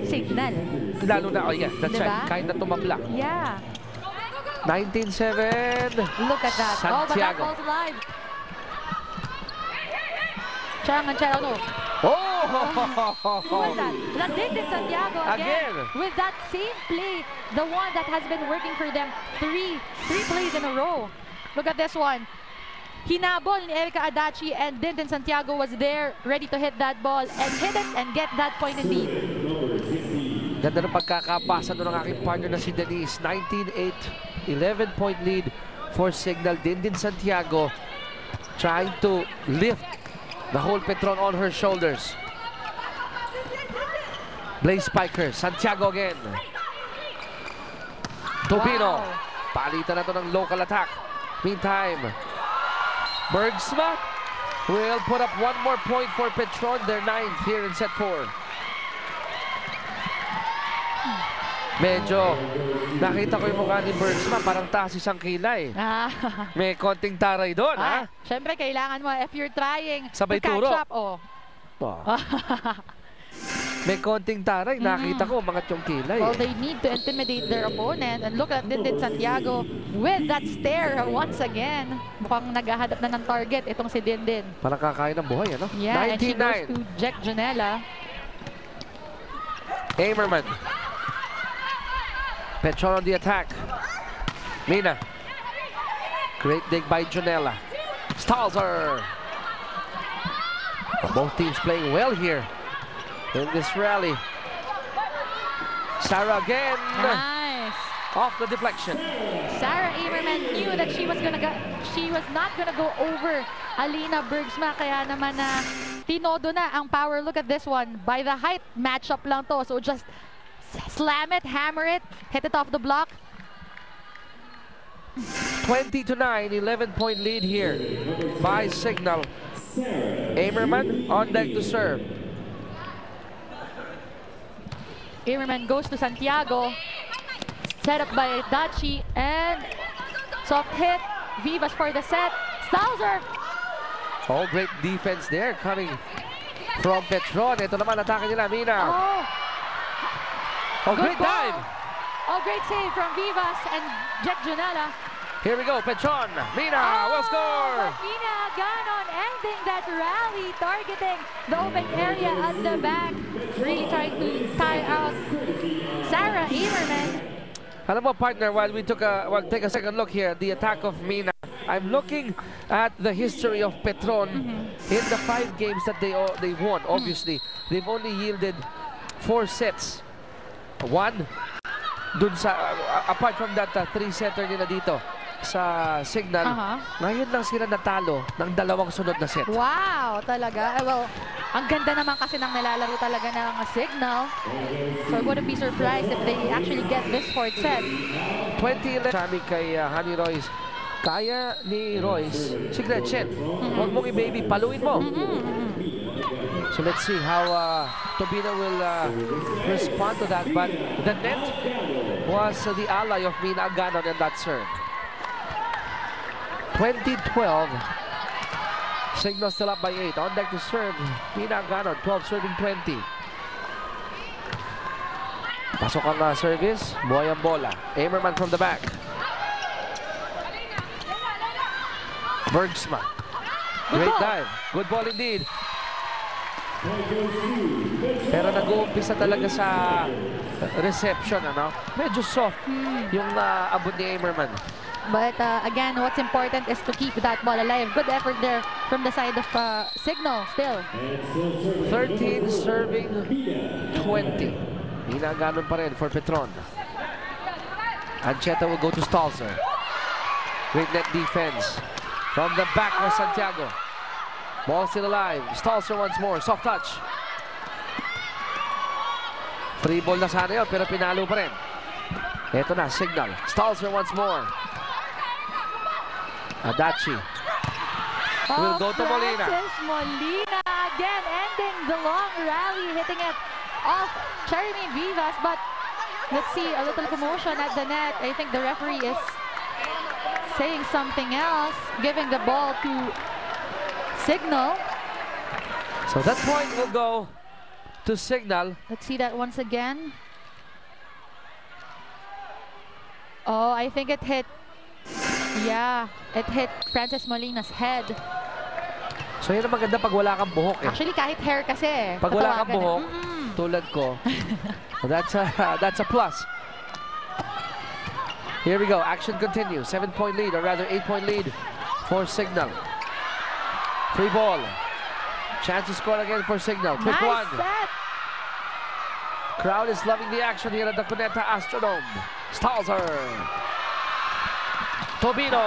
Signal. Lalo na, that's diba? right. Kahit na tumabla. Yeah. 19-7. Look at that. Santiago. Oh, but that ball's alive. Santiago. Oh! Who was that? Dindin Santiago again. With that same play, the one that has been working for them three plays in a row. Look at this one. Hinabol ni Erica Adachi and Dindin Santiago was there ready to hit that ball and hit it and get that point in lead. Ganda ng pagkakapasa doon ng aking partner na si Denise. 19-8, 11-point lead for Signal. Dindin Santiago trying to lift the whole Petron on her shoulders. Blaze Spiker, Santiago again. Tubino. Wow. Palitan na to ng local attack. Meantime, Bergsma will put up one more point for Petron, their 9th here in set 4. Medyo nakita ko yung mukha ni Bergsma, parang taas isang kilay. May konting taray doon, ha? Siyempre, kailangan mo, if you're trying sabay to catch turo. up, May konting taray, nakita ko, umangat yung kilay. Well, they need to intimidate their opponent. And look at Dindin Santiago with that stare once again. Mukhang naghahanap na ng target itong si Dindin. Parang kakain ng buhay, ano? Yeah, 19-9. and she goes to Jack Janela. Amerman. Petron on the attack. Mina. Great dig by Jonella. Stalzer. Both teams playing well here in this rally. Sarah again. Nice. Off the deflection. Sarah Amerman knew that she was not gonna go over Alina Bergsma, kaya naman na tinodo na ang power. Look at this one. By the height matchup lang to. So just slam it, hammer it, hit it off the block. 20-9, 11-point lead here by Signal. Amerman on deck to serve. Amerman goes to Santiago. Set up by Dachi and soft hit. Vivas for the set. Stalzer. Oh, great defense there coming from Petron. Ito naman atake nila, Mina. Oh, great ball. dive. Oh, great save from Vivas and Jack Junella. Here we go, Petron. Mina will score. Mina Ganon ending that rally, targeting the open area at the back. Really trying to tie out Sarah Amerman. Alam mo, partner, while we take a second look here at the attack of Mina, I'm looking at the history of Petron in the 5 games that they won. Obviously, they've only yielded 4 sets. One, dun sa, apart from that 3-setter nila dito sa Signal, ngayon lang sila natalo ng 2 sunod na set. Wow, talaga. Well, ang ganda naman kasi ng nilalaro talaga ng Signal. So I wouldn't be surprised if they actually get this 4th set. 20-11. Sabi kay Honey Royce, kaya ni Royce, si Gretchen, huwag mong i-baby, paluin mo. So let's see how Tobino will respond to that. But the net was the ally of Mina Ganon in that serve. 20-12. Signal still up by 8. On deck to serve, Mina Ganon, 12 serving 20. Pasok ang service, buhay ang bola. Amerman from the back. Bergsma. Great dive. Good ball indeed. Pero nag-uumpisa talaga sa reception, ano? Medyo soft yung abot ni Amerman. But again, what's important is to keep that ball alive. Good effort there from the side of Signal still. 13 serving 20. Mina Ganon pa rin for Petron. Ancheta will go to Stalzer. Great net defense from the back of Santiago. Ball still alive. Stalzer once more. Soft touch. Free ball na sana yun, pero pinalo pa rin. Ito na, Signal. Stalzer once more. Adachi will go to Molina. Francis Molina again ending the long rally, hitting it off Jeremy Vivas. But let's see, a little commotion at the net. I think the referee is saying something else, giving the ball to Signal. So that point will go to Signal. Let's see that once again. Oh, I think it hit. Yeah, it hit Francis Molina's head. So yun ang maganda pag wala kang buhok eh. Actually, kahit hair kasi. Pag wala kang buhok, tulad ko, that's a plus. Here we go, action continues. 7-point lead, or rather 8-point lead for Signal. Free ball. Chance to score again for Signal. Quick one. Set. Crowd is loving the action here at the Cuneta Astrodome. Stalzer. Tobino.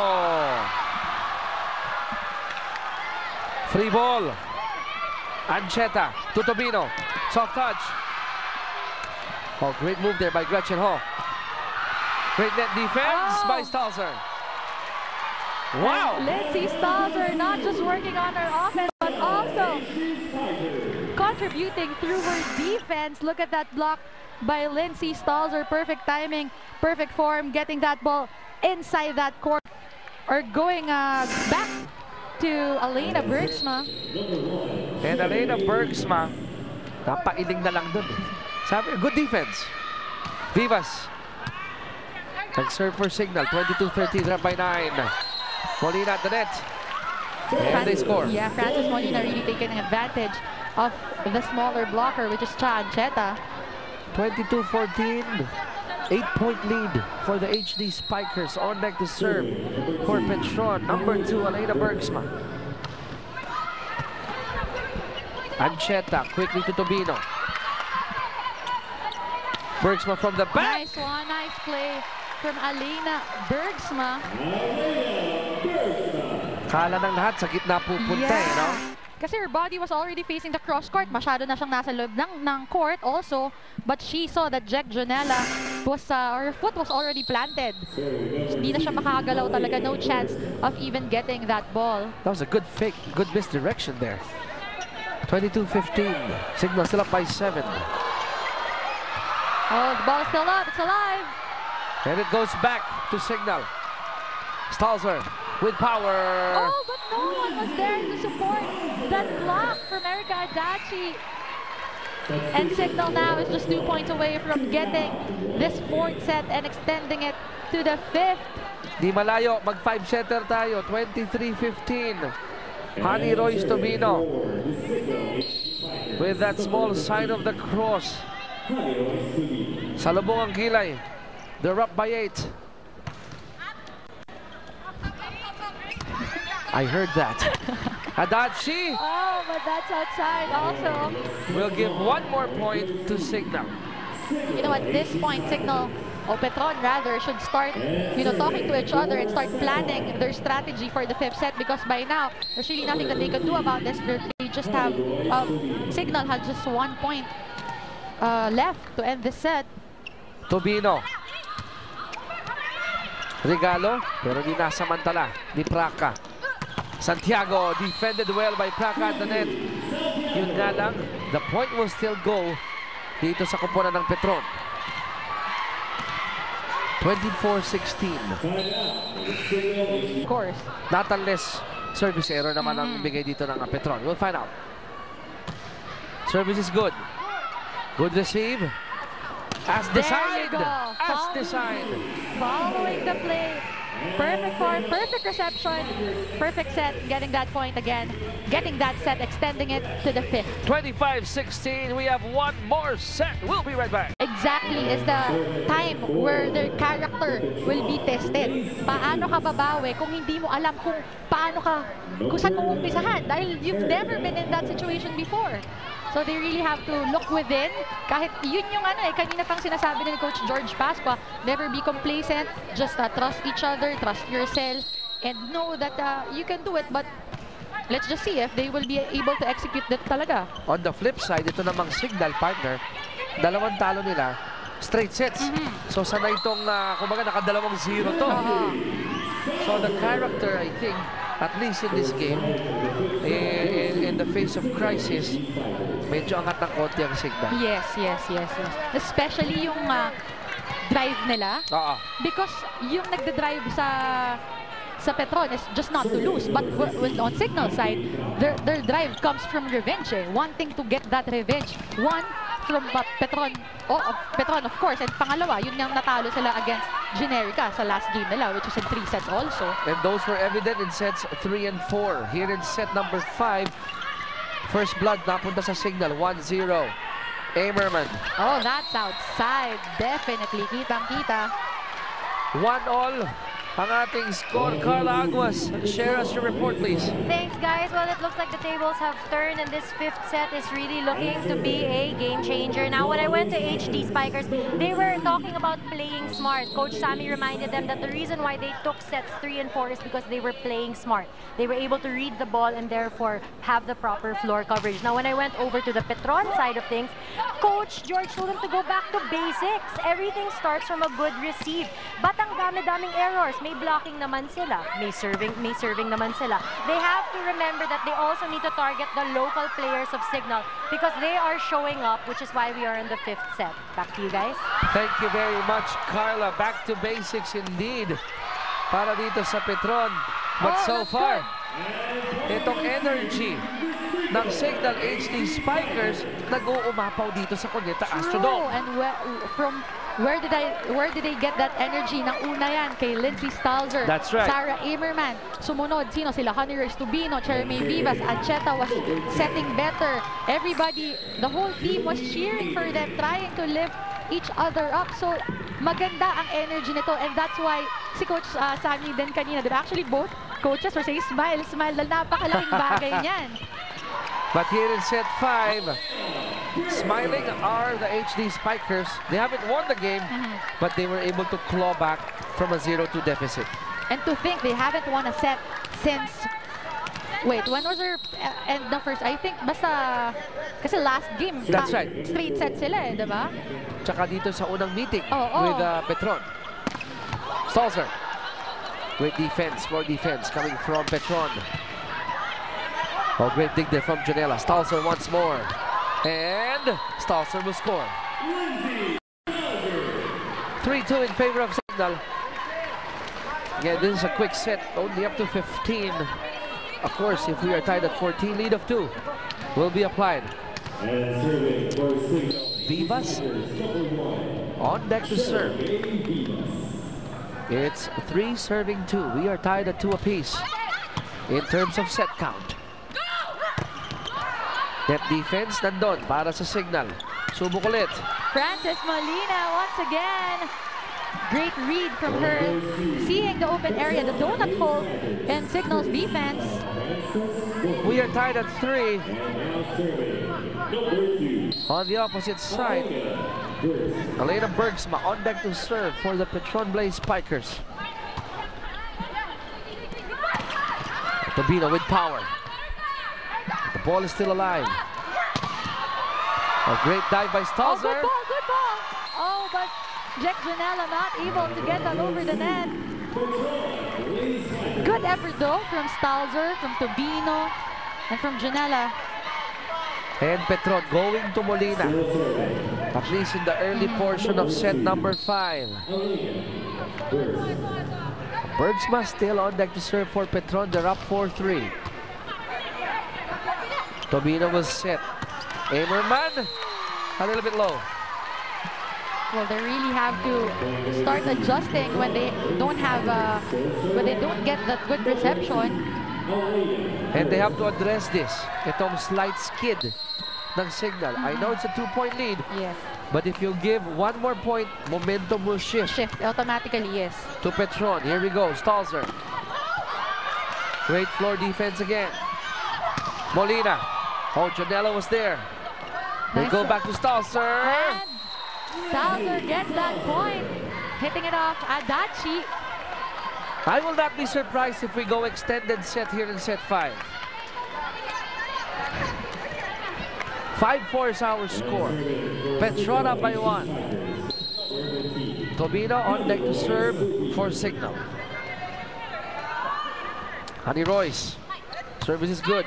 Free ball. Ancheta to Tobino. Soft touch. Oh, great move there by Gretchen Ho. Great net defense by Stalzer. Wow! And Lindsay Stalzer not just working on her offense, but also contributing through her defense. Look at that block by Lindsay Stalzer. Perfect timing, perfect form, getting that ball inside that court. Or going back to Alina Bergsma. And Alina Bergsma, napailing na lang dun. Sabi, good defense. Vivas. Nag-serve for Signal. 22-13, up by 9. Molina at the net. And they score. Yeah, Francis Molina really taking advantage of the smaller blocker, which is Cha Ancheta. 22-14. 8-point lead for the HD Spikers. On deck to serve for Petron. Number 2, Elena Bergsma. Ancheta quickly to Tobino. Bergsma from the back. Nice one, nice play from Elena Bergsma. Kala ng lahat sa gitna pupunta eh, no? Kasi her body was already facing the cross court. Masyado na siyang nasa loob ng court also. But she saw that Jack Jonella was, her foot was already planted. Hindi na siya makakagalaw talaga. No chance of even getting that ball. That was a good fake, good misdirection there. 22-15. Signal still up by 7. Oh, the ball's still up. It's alive. And it goes back to Signal. Stalzer with power. Oh, but no one was there to support that block from Erica Adachi. And Signal now is just 2 points away from getting this 4th set and extending it to the 5th. Di malayo, mag 5-setter tayo. 23-15. Honey Royce Tobino with that small sign of the cross. Salubong ang kilay. They're up by 8. I heard that. Adachi Oh, but that's outside also. will give 1 more point to Signal. You know, at this point, Signal, or Petron rather, should start, talking to each other and start planning their strategy for the 5th set, because by now, there's really nothing that they can do about this. They just have, Signal has just 1 point left to end this set. Tobino. Regalo, pero di nasamantala ni Praca. Santiago defended well by Praca at the net. Yun nga lang, the point will still go dito sa kuponan ng Petron. 24-16. Of course. Not unless service error naman ang bigay dito ng Petron. We'll find out. Service is good. Good receive. As designed. As designed. Following the play. Perfect form, perfect reception, perfect set, getting that point again, getting that set, extending it to the 5th. 25-16, we have 1 more set. We'll be right back. Exactly is the time where their character will be tested. Paano ka babawi kung hindi mo alam kung saan mo umpisahan, dahil you've never been in that situation before. So they really have to look within. Kahit yun yung kanina pang sinasabi ni Coach George Pascua, never be complacent, just trust each other, trust yourself, and know that you can do it. But let's just see if they will be able to execute that talaga. On the flip side, ito namang Signal partner, 2 talo nila, straight sets. So sanay itong, kumbaga nakadalawang 0 to. So the character, I think, at least in this game, in the face of crisis, medyo angat ng konti ang Signal. Yes. Especially yung drive nila. Because yung nagde-drive sa Petron is just not to lose. But on Signal side, their drive comes from revenge. Wanting to get that revenge. One, from Petron, Petron of course. And pangalawa, yun yung natalo sila against Generica sa last game nila, which is in 3 sets also. And those were evident in sets 3 and 4. Here in set number 5, first blood napunta sa Signal, 1-0. Amerman. Oh, that's outside. Definitely. Kitang-kita. 1-all. Ang ating score, Carla Aguas. Share us your report, please. Thanks, guys. Well, it looks like the tables have turned, and this 5th set is really looking to be a game changer. Now, when I went to HD Spikers, they were talking about playing smart. Coach Sammy reminded them that the reason why they took sets 3 and 4 is because they were playing smart. They were able to read the ball and therefore have the proper floor coverage. Now, when I went over to the Petron side of things, Coach George told them to go back to basics. Everything starts from a good receive. But ang dami-daming errors. May blocking naman sila. May serving naman sila. They have to remember that they also need to target the local players of Signal because they are showing up, which is why we are in the 5th set. Back to you guys. Thank you very much, Carla. Back to basics indeed. Para dito sa Petron. But so far, itong energy ng Signal HD Spikers nag-uumapaw dito sa Cuneta Astrodome. And from where did they get that energy? Nang una yan kay Lindsay Stalzer, That's right. Sarah Imerman. Sumunod, sino sila? Honey Rose Tubino, Chermaine Vivas, Ancheta was setting better. Everybody, the whole team was cheering for them, trying to lift each other up. So, maganda ang energy nito, and that's why si Coach Sammy din kanina, diba? Actually, both coaches were saying, smile, smile, dahil napakalaking bagay niyan. But here in set 5, smiling are the HD Spikers. They haven't won the game, but they were able to claw back from a 0-2 deficit. And to think they haven't won a set since, wait, when was their end the first? I think basta, kasi last game, That's right. straight set sila eh, diba? Tsaka dito sa unang meeting Oo. with Petron. Stalzer. Great defense, more defense coming from Petron. Oh, great dig there from Janela. Stalzer once more. And Stalzer will score. 3-2 in favor of Signal. Again, this is a quick set, only up to 15. Of course, if we are tied at 14, lead of 2 will be applied. Vivas on deck to serve. It's 3 serving 2. We are tied at 2 apiece in terms of set count. Net defense nandun para sa Signal. Subok ulit. Frances Molina once again. Great read from her, seeing the open area, the donut hole, and Signal's defense. We are tied at 3. On the opposite side, Elena Bergsma on deck to serve for the Petron Blaze Spikers. Tobino with power. The ball is still alive. A great dive by Stalzer. Oh, good ball. Oh, but Jack Janela not able to get that over the net. Good effort though from Stalzer, from Tobino, and from Janela. And Petron going to Molina. At least in the early portion of set number 5. Bergsma still on deck to serve for Petron. They're up 4-3. Tobino will set. Amerman, a little bit low. Well, they really have to start adjusting when they don't have, when they don't get that good reception. And they have to address this. Itong slight skid ng Signal. I know it's a 2-point lead. Yes. But if you give one more point, momentum will shift. Shift automatically, yes. To Petron. Here we go. Stalzer. Great floor defense again. Molina. Oh, Janela was there. They Nice. go back to Stalzer. And Stalzer gets that point. Hitting it off Adachi. I will not be surprised if we go extended set here in set 5. 5-4 is our score. Petron up by 1. Tobino on deck to serve for Signal. Honey Royce. Service is good.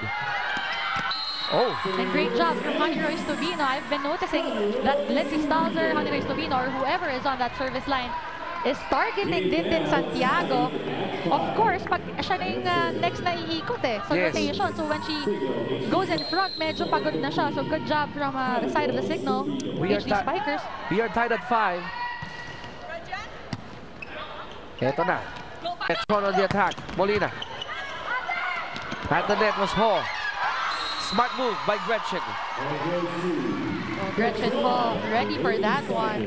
Oh. And great job from Honey Royce Tobino. I've been noticing that Lindsay Stalzer, Honey Royce Tobino, or whoever is on that service line is targeting din Santiago. Of course, pag siya na yung next na iikot eh, sa Yes. rotation. So when she goes in front, medyo pagod na siya. So good job from the side of the Signal, HD Spikers. We are tied at 5. Eto na. Petron on the attack. Molina. At the net was Hall. Smart move by Gretchen. Oh, Gretchen Hall ready for that one.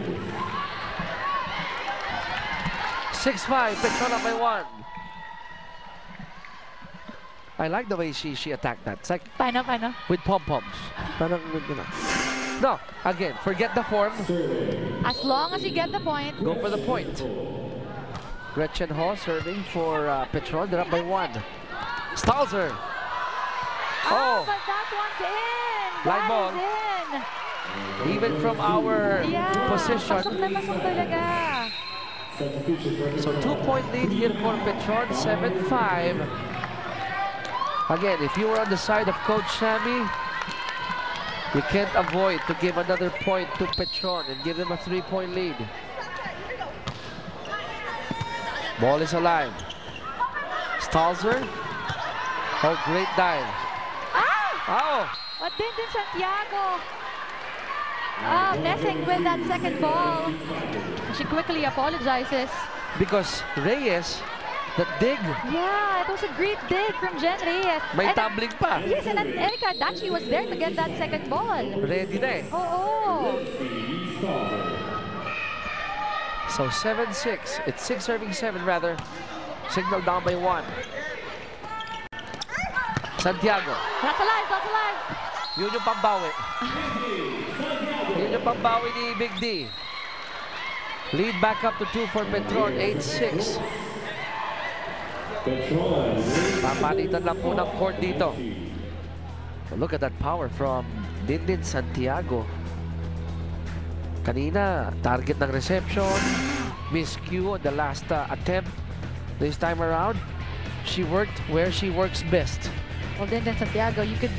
6-5. Petron up by 1. I like the way she attacked that. It's like Paano? with pom-poms. Parang, you know. No, again, forget the form. As long as you get the point. Go for the point. Gretchen Hall serving for Petron. They're up by 1. Stalzer. Oh, But that one's in. Line That ball. is in. even from our position. Pasok na pasok talaga. So 2-point lead here for Petron, 7-5. Again, if you were on the side of Coach Sammy, you can't avoid to give another point to Petron and give them a 3-point lead. Ball is alive. Stalzer. Oh, great dive. Ah! Oh! What din Santiago? messing with that second ball. She quickly apologizes. Because Reyes, that dig, Yeah, it was a great dig from Jen Reyes. may And, tumbling pa. yes, and then Erica Adachi was there to get that second ball. Ready na eh. Oo. So 7-6. It's 6 serving 7 rather. Signal down by 1. Santiago. That's alive, that's alive. Yun yung pambawi. Yun yung pambawi ni Big D. Lead back up to 2 for Petron. 8-6. Papalitan lang po ng court dito. So look at that power from Dindin Santiago. Kanina, target ng reception. Miscue on the last attempt. This time around, she worked where she works best. Well, then Santiago, you could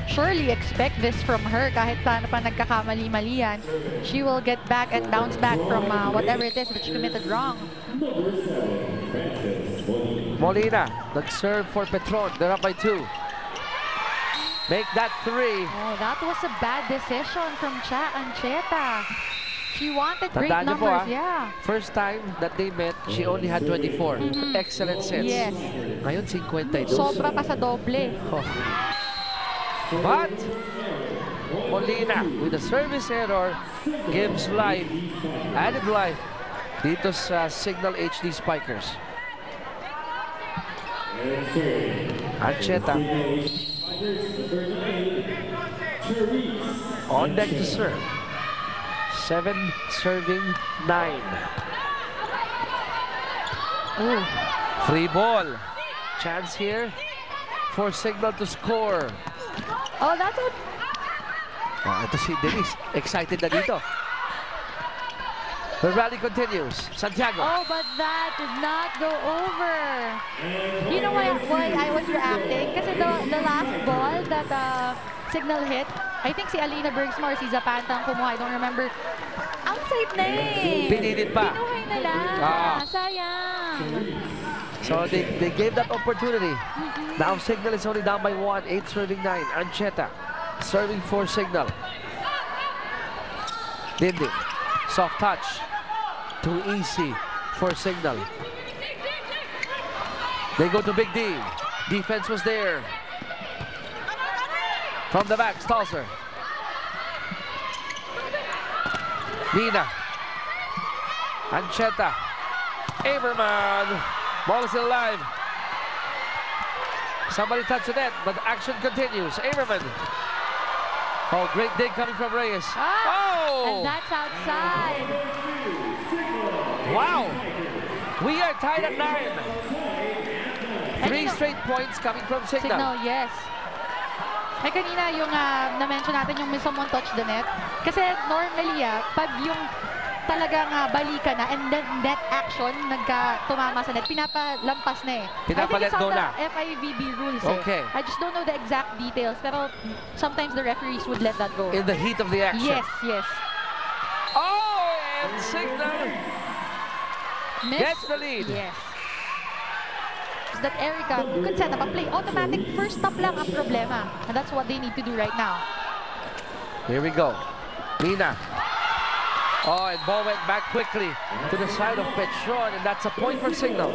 surely expect this from her kahit paano pa nagkakamali-mali yan. She will get back and bounce back from whatever it is that she committed wrong. Molina, nag-serve for Petron. They're up by 2. Make that 3. Oh, that was a bad decision from Cha Ancheta. She wanted great Tandaan niyo po, numbers, yeah. First time that they met, she only had 24. Excellent sets. Yes. Ngayon, 52. Sobra pa sa doble. Oh. But Molina with a service error gives life, added life dito sa Signal HD Spikers. Ancheta on deck to serve. 7 serving 9. Ooh. Free ball. Chance here for Signal to score. Oh, that's what... Oh, ito si Denise. Excited na dito. The rally continues. Santiago. Oh, but that did not go over. You know why I was reacting? Kasi the last ball that Signal hit, I think si Alina Bergsma or si Zapanta ang kumuha. I don't remember. Outside na eh. Pinilid pa. Pinuhay na lang. Sayang. So they gave that opportunity. Now Signal is only down by 1. 8 serving 9. Ancheta serving for Signal. Dindin. Soft touch. Too easy for Signal. They go to Big D. Defense was there. From the back, Stalzer. Nina. Ancheta. Averman. Ball is still alive. Somebody touched the net, but action continues. Averman. Oh, great dig coming from Reyes. Oh! And that's outside. Wow! We are tied at 9. 3 straight points coming from Signal. Signal, yes. Ay, kanina yung na-mention natin yung someone touch the net. Kasi normally, pag yung talagang balikan na and then net action, tumama sa net, pinapalampas na eh. Pinapalet go na. FIVB rules Okay. I just don't know the exact details, pero sometimes the referees would let that go. In the heat of the action. Yes, yes. Oh, and Signal gets the lead. Yes. That Erica could set up a play. Automatic first stop lang ang problema. And that's what they need to do right now. Here we go. Nina. Oh, and ball went back quickly to the side of Petron, and that's a point for Signal.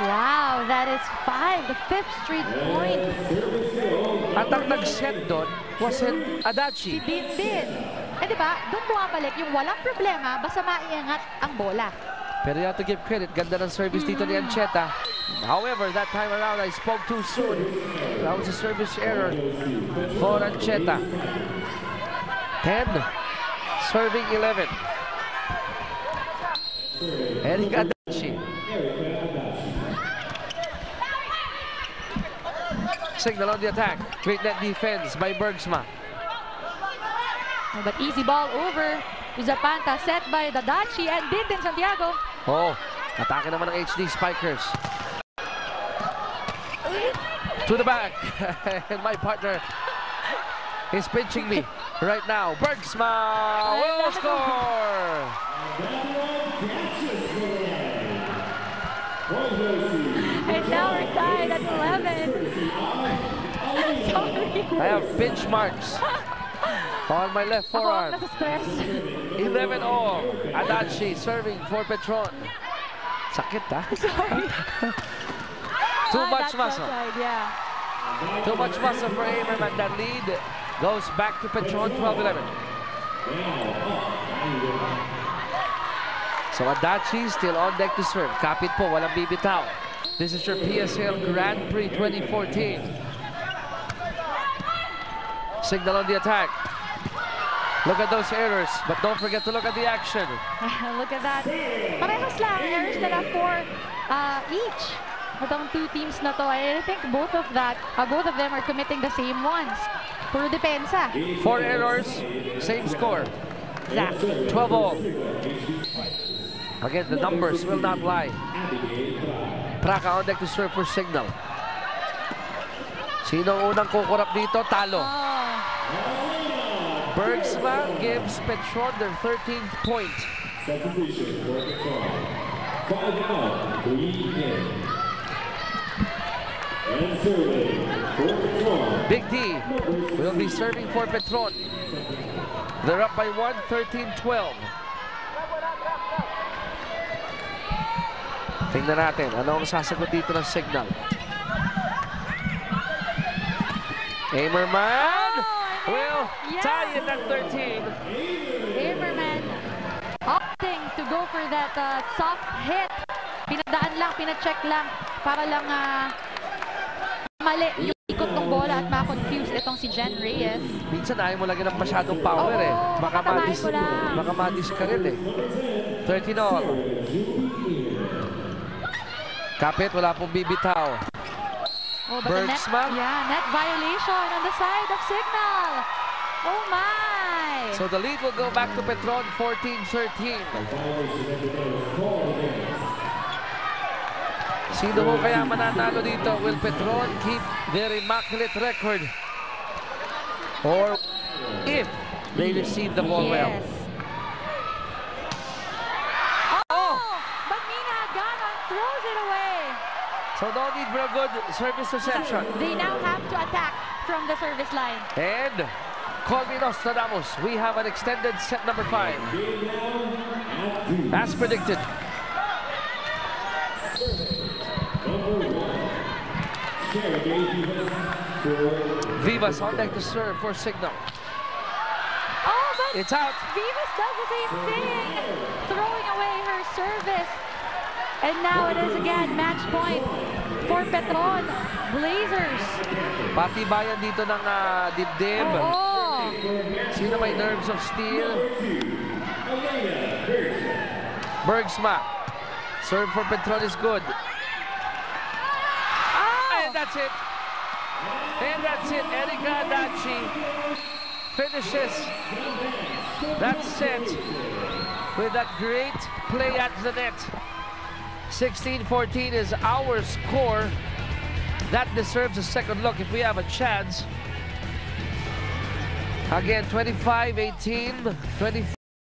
Wow, that is 5, the 5th straight point. At ang nag-set doon wasn't Adachi. Si Dindin. Eh di ba, doon bumabalik yung walang problema, basta maiangat ang bola. Pero you have to give credit. Ganda ng service dito ni Ancheta. However, that time around, I spoke too soon. That was a service error for Ancheta. 10, serving 11. Eric Adachi. Signal on the attack. Great net defense by Bergsma. Oh, but easy ball over. Zapanta set by Adachi and Dindin Santiago. Oh, atake naman ng HD Spikers. To the back. And my partner is pinching me right now. Bergsma will score. And now we're tied at 11. Sorry. I have pinch marks. On my left Ako ang forearm. nasa stress. 11 all. Adachi serving for Petron. Sakit, ha? Sorry. Too much that's muscle. outside, yeah. Too much muscle for Amerman. That lead goes back to Petron, 12-11. So Adachi still on deck to serve. Kapit po, walang bibitaw. This is your PSL Grand Prix 2014. Signal on the attack. Look at those errors, but don't forget to look at the action. Look at that. Parehas lang. Errors nila 4 each. Itong two teams na to. I think both of them are committing the same ones. Puro depensa. 4 errors, same score. Exactly. 12 all. Again, the numbers will not lie. Praka on deck to serve for Signal. Sino unang kukurap dito? Talo. Bergsma gives Petron their 13th point. Substitution for Petron. 5 out, 3 in. And serving for Petron. Big D will be serving for Petron. They're up by 1, 13-12. Tingnan natin, ano ang sasagot dito ng Signal. Amerman will tie it at 13. Amerman opting to go for that soft hit. Pinadaan lang, pinacheck lang para lang mali yung ikot ng bola at ma-confuse itong si Jen Reyes. Minsan ayaw mo lagi ng masyadong power Baka madis ka rin 13 all. Kapit, wala pong bibitaw. But Bergsma. net violation on the side of Signal. Oh my! So the lead will go back to Petron, 14-13. Sino mo kaya mananalo dito? Will Petron keep their immaculate record? Or if they receive the ball well? But Mina Ganon throws it away. So no need for a good service reception. They now have to attack from the service line. And call me Nostradamus. We have an extended set number 5. As predicted. Vivas on deck to serve for Signal. But it's out. Vivas does the same thing, throwing away her service. And now it is again match point for Petron Blazers. Patibayan dito ng dibdib. Sino may nerves of steel? Bergsma. Serve for Petron is good. And that's it. And that's it. Erika Adachi finishes that set with that great play at the net. 16-14 is our score. That deserves a second look if we have a chance. Again, 25-18, 24.